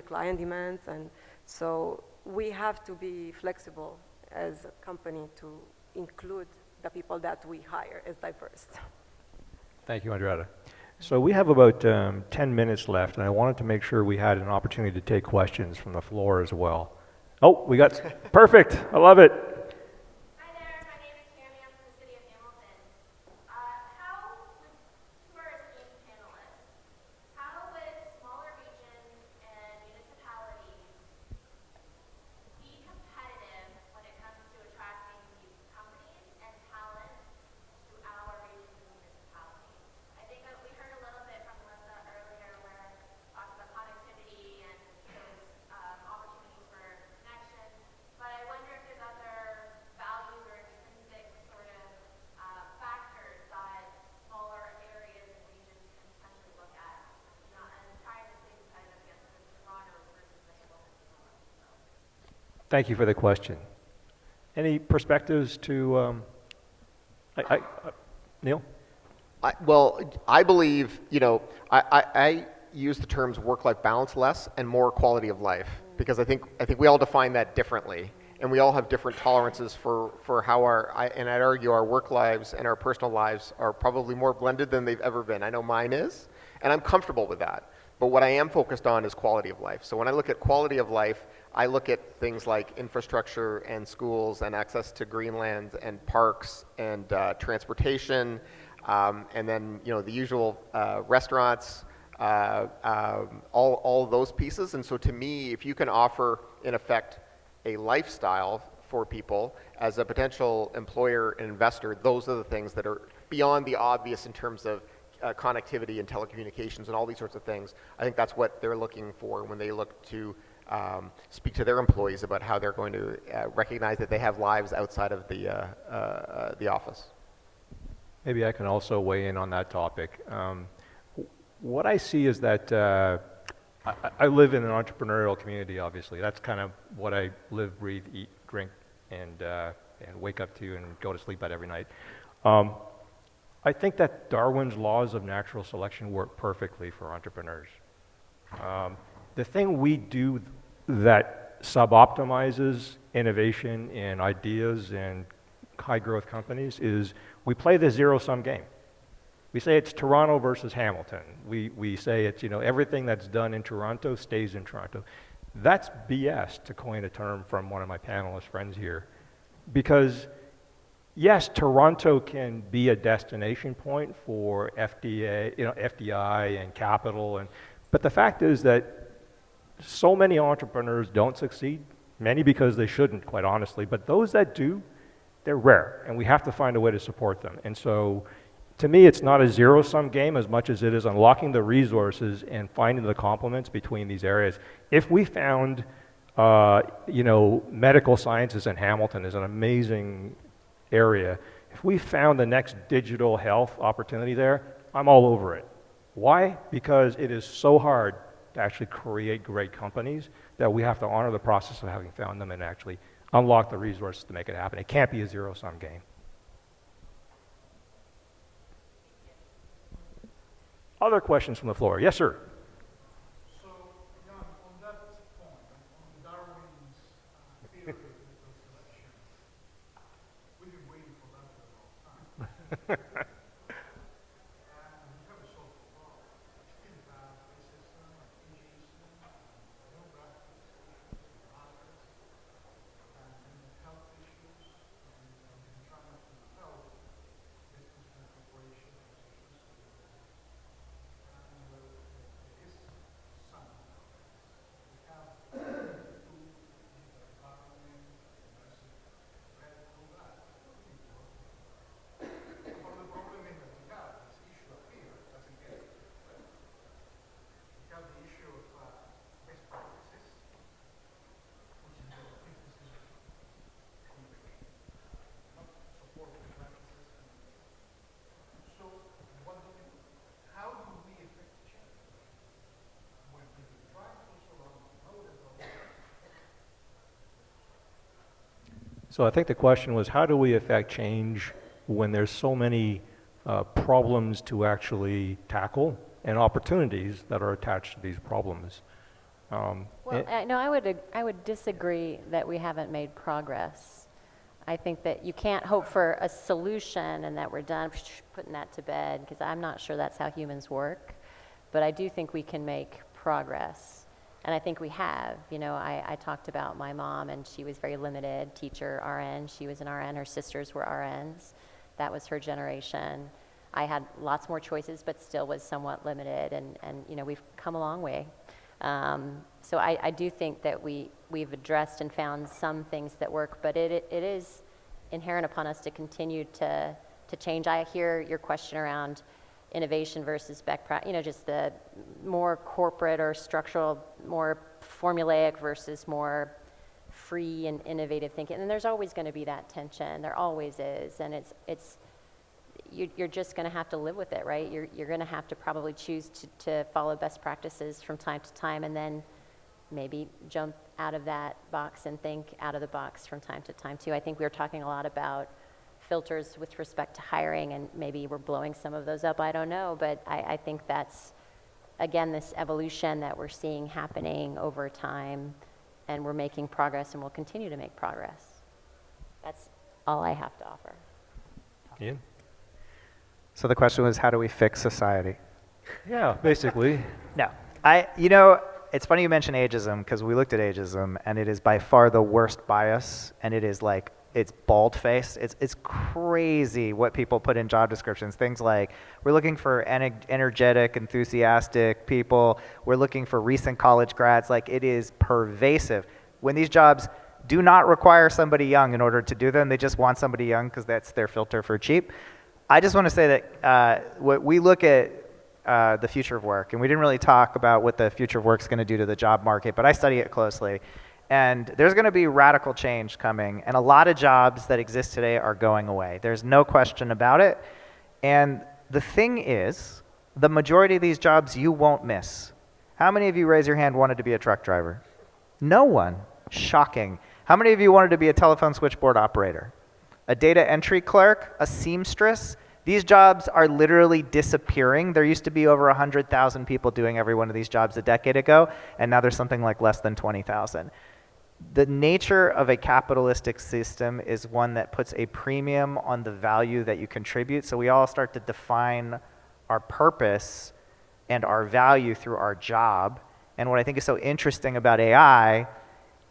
S4: client demands. And so we have to be flexible as a company to include the people that we hire as diverse.
S1: Thank you, Andrada. So we have about 10 minutes left, and I wanted to make sure we had an opportunity to take questions from the floor as well. Oh, we got, perfect, I love it.
S6: Hi there, my name is Tammy, I'm from the city of Hamilton. To our esteemed panelists, how would smaller regions and municipalities be competitive when it comes to attracting these companies and talent to our regions and municipalities? I think we heard a little bit from Melissa earlier where talked about connectivity and those opportunities for connection, but I wonder if there's other
S1: Thank you for the question. Any perspectives to, Neil?
S5: Well, I believe, I use the terms work-life balance less and more quality of life, because I think we all define that differently, and we all have different tolerances for how and I'd argue our work lives and our personal lives are probably more blended than they've ever been. I know mine is, and I'm comfortable with that. But what I am focused on is quality of life. So when I look at quality of life, I look at things like infrastructure and schools and access to greenland and parks and transportation, and then the usual restaurants, all of those pieces. And so to me, if you can offer, in effect, a lifestyle for people as a potential employer and investor, those are the things that are beyond the obvious in terms of connectivity and telecommunications and all these sorts of things. I think that's what they're looking for when they look to speak to their employees about how they're going to recognize that they have lives outside of the office.
S1: Maybe I can also weigh in on that topic. What I see is that I live in an entrepreneurial community, obviously. That's kind of what I live, breathe, eat, drink, and wake up to and go to sleep at every night. I think that Darwin's laws of natural selection work perfectly for entrepreneurs. The thing we do that suboptimizes innovation and ideas and high growth companies is we play the zero-sum game. We say it's Toronto versus Hamilton. We say it's, everything that's done in Toronto stays in Toronto. That's BS, to coin a term from one of my panelist friends here. Because yes, Toronto can be a destination point for FDI and capital, but the fact is that so many entrepreneurs don't succeed, many because they shouldn't, quite honestly, but those that do, they're rare, and we have to find a way to support them. And so, to me, it's not a zero-sum game as much as it is unlocking the resources and finding the complements between these areas. If we found, medical sciences in Hamilton is an amazing area. If we found the next digital health opportunity there, I'm all over it. Why? Because it is so hard to actually create great companies that we have to honor the process of having found them and actually unlock the resources to make it happen. It can't be a zero-sum game. Other questions from the floor? Yes, sir.
S7: So, Jan, on that point, on Darwin's theory of natural selection, we've been waiting for that for a long time. And we have a solved problem. We still have racism, ageism, demographics issues, markets, and health issues, and we've been trying to help business and corporations.
S1: So I think the question was, how do we affect change when there's so many problems to actually tackle and opportunities that are attached to these problems?
S3: I would disagree that we haven't made progress. I think that you can't hope for a solution and that we're done putting that to bed, because I'm not sure that's how humans work. But I do think we can make progress. And I think we have. I talked about my mom, and she was very limited, teacher, RN. She was an RN. Her sisters were RNs. That was her generation. I had lots more choices, but still was somewhat limited. And we've come a long way. So I do think that we've addressed and found some things that work, but it is inherent upon us to continue to change. I hear your question around innovation versus just the more corporate or structural, more formulaic versus more free and innovative thinking. And there's always going to be that tension. There always is. And you're just going to have to live with it, right? You're going to have to probably choose to follow best practices from time to time, and then maybe jump out of that box and think out of the box from time to time too. I think we were talking a lot about filters with respect to hiring, and maybe we're blowing some of those up, I don't know, but I think that's, again, this evolution that we're seeing happening over time, and we're making progress and we'll continue to make progress. That's all I have to offer.
S1: Ian?
S2: So the question was, how do we fix society?
S1: Yeah, basically.
S2: No. It's funny you mention ageism, because we looked at ageism, and it is by far the worst bias, and it is like, it's bald-faced. It's crazy what people put in job descriptions. Things like, we're looking for energetic, enthusiastic people. We're looking for recent college grads. Like, it is pervasive. When these jobs do not require somebody young in order to do them, they just want somebody young because that's their filter for cheap. I just want to say that what we look at the future of work, and we didn't really talk about what the future of work is going to do to the job market, but I study it closely. And there's going to be radical change coming, and a lot of jobs that exist today are going away. There's no question about it. And the thing is, the majority of these jobs you won't miss. How many of you, raise your hand, wanted to be a truck driver? No one. Shocking. How many of you wanted to be a telephone switchboard operator? A data entry clerk? A seamstress? These jobs are literally disappearing. There used to be over 100,000 people doing every one of these jobs a decade ago, and now there's something like less than 20,000. The nature of a capitalistic system is one that puts a premium on the value that you contribute, so we all start to define our purpose and our value through our job. And what I think is so interesting about AI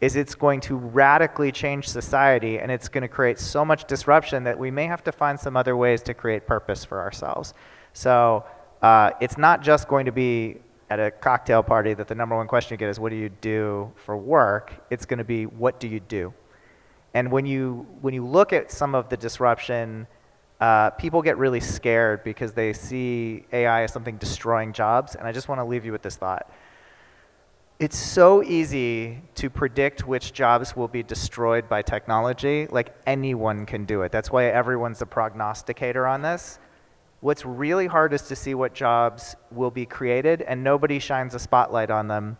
S2: is it's going to radically change society, and it's going to create so much disruption that we may have to find some other ways to create purpose for ourselves. So it's not just going to be at a cocktail party that the number one question you get is, what do you do for work? It's going to be, what do you do? And when you look at some of the disruption, people get really scared because they see AI as something destroying jobs. And I just want to leave you with this thought. It's so easy to predict which jobs will be destroyed by technology. Like, anyone can do it. That's why everyone's a prognosticator on this. What's really hard is to see what jobs will be created, and nobody shines a spotlight on them.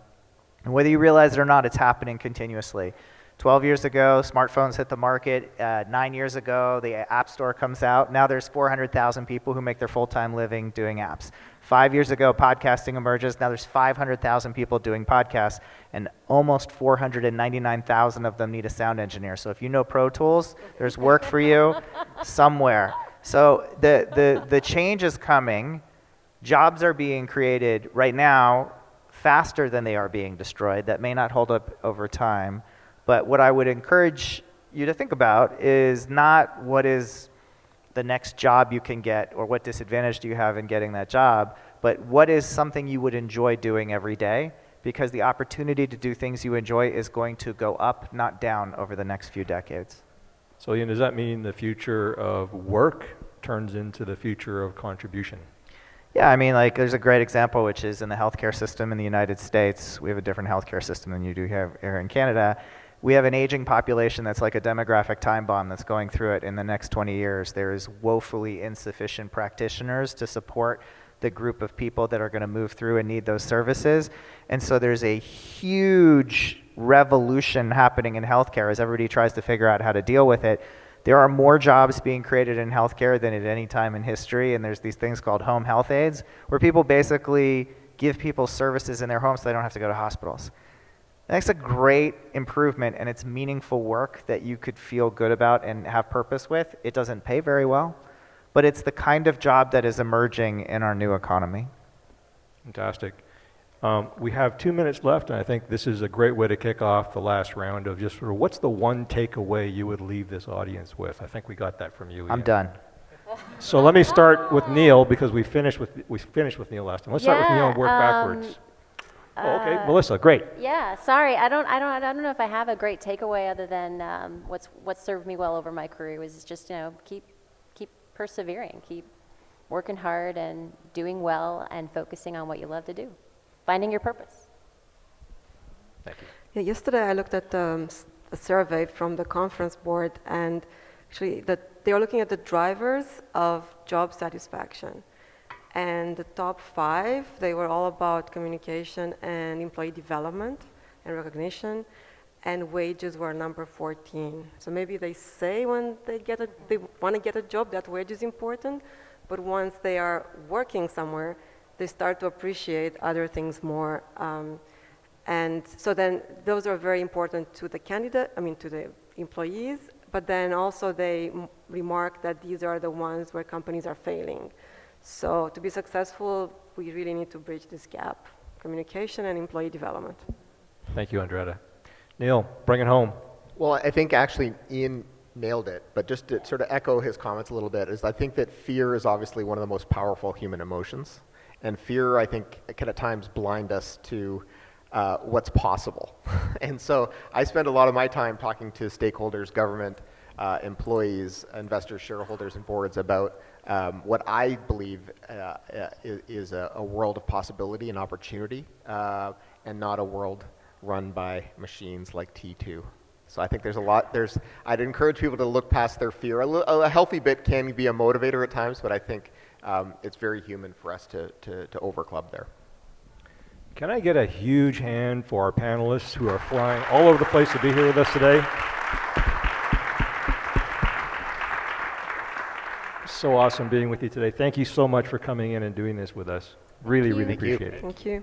S2: And whether you realize it or not, it's happening continuously. 12 years ago, smartphones hit the market. 9 years ago, the App Store comes out. Now there's 400,000 people who make their full-time living doing apps. 5 years ago, podcasting emerges. Now there's 500,000 people doing podcasts, and almost 499,000 of them need a sound engineer. So if you know Pro Tools, there's work for you somewhere. So the change is coming. Jobs are being created right now faster than they are being destroyed. That may not hold up over time. But what I would encourage you to think about is not what is the next job you can get or what disadvantage do you have in getting that job, but what is something you would enjoy doing every day, because the opportunity to do things you enjoy is going to go up, not down, over the next few decades.
S1: So Ian, does that mean the future of work turns into the future of contribution?
S2: Yeah, I mean, like, there's a great example, which is in the healthcare system in the United States. We have a different healthcare system than you do here in Canada. We have an aging population that's like a demographic time bomb that's going through it in the next 20 years. There is woefully insufficient practitioners to support the group of people that are going to move through and need those services. And so there's a huge revolution happening in healthcare as everybody tries to figure out how to deal with it. There are more jobs being created in healthcare than at any time in history, and there's these things called home health aides, where people basically give people services in their homes so they don't have to go to hospitals. That's a great improvement, and it's meaningful work that you could feel good about and have purpose with. It doesn't pay very well, but it's the kind of job that is emerging in our new economy.
S1: Fantastic. We have 2 minutes left, and I think this is a great way to kick off the last round of just sort of what's the one takeaway you would leave this audience with? I think we got that from you, Ian.
S2: I'm done.
S1: So let me start with Neil, because we finished with Neil last time. Let's start with Neil and work backwards. Okay, Melissa, great.
S3: Yeah, sorry, I don't know if I have a great takeaway other than what served me well over my career was just, keep persevering, keep working hard and doing well and focusing on what you love to do, finding your purpose.
S1: Thank you.
S4: Yeah, yesterday I looked at a survey from the conference board, and actually they are looking at the drivers of job satisfaction. And the top 5, they were all about communication and employee development and recognition. and wages were number 14. So maybe they say when they want to get a job that wage is important, but once they are working somewhere, they start to appreciate other things more. And so then those are very important to the to the employees, but then also they remark that these are the ones where companies are failing. So to be successful, we really need to bridge this gap, communication and employee development.
S1: Thank you, Andrada. Neil, bring it home.
S5: Well, I think actually Ian nailed it, but just to sort of echo his comments a little bit, is I think that fear is obviously one of the most powerful human emotions. And fear, I think, can at times blind us to what's possible. And so I spend a lot of my time talking to stakeholders, government, employees, investors, shareholders, and boards about what I believe is a world of possibility and opportunity, and not a world run by machines like T2. So I think there's a lot, I'd encourage people to look past their fear. A healthy bit can be a motivator at times, but I think it's very human for us to overclub there.
S1: Can I get a huge hand for our panelists who are flying all over the place to be here with us today? So awesome being with you today. Thank you so much for coming in and doing this with us. Really, really appreciate it.
S4: Thank you.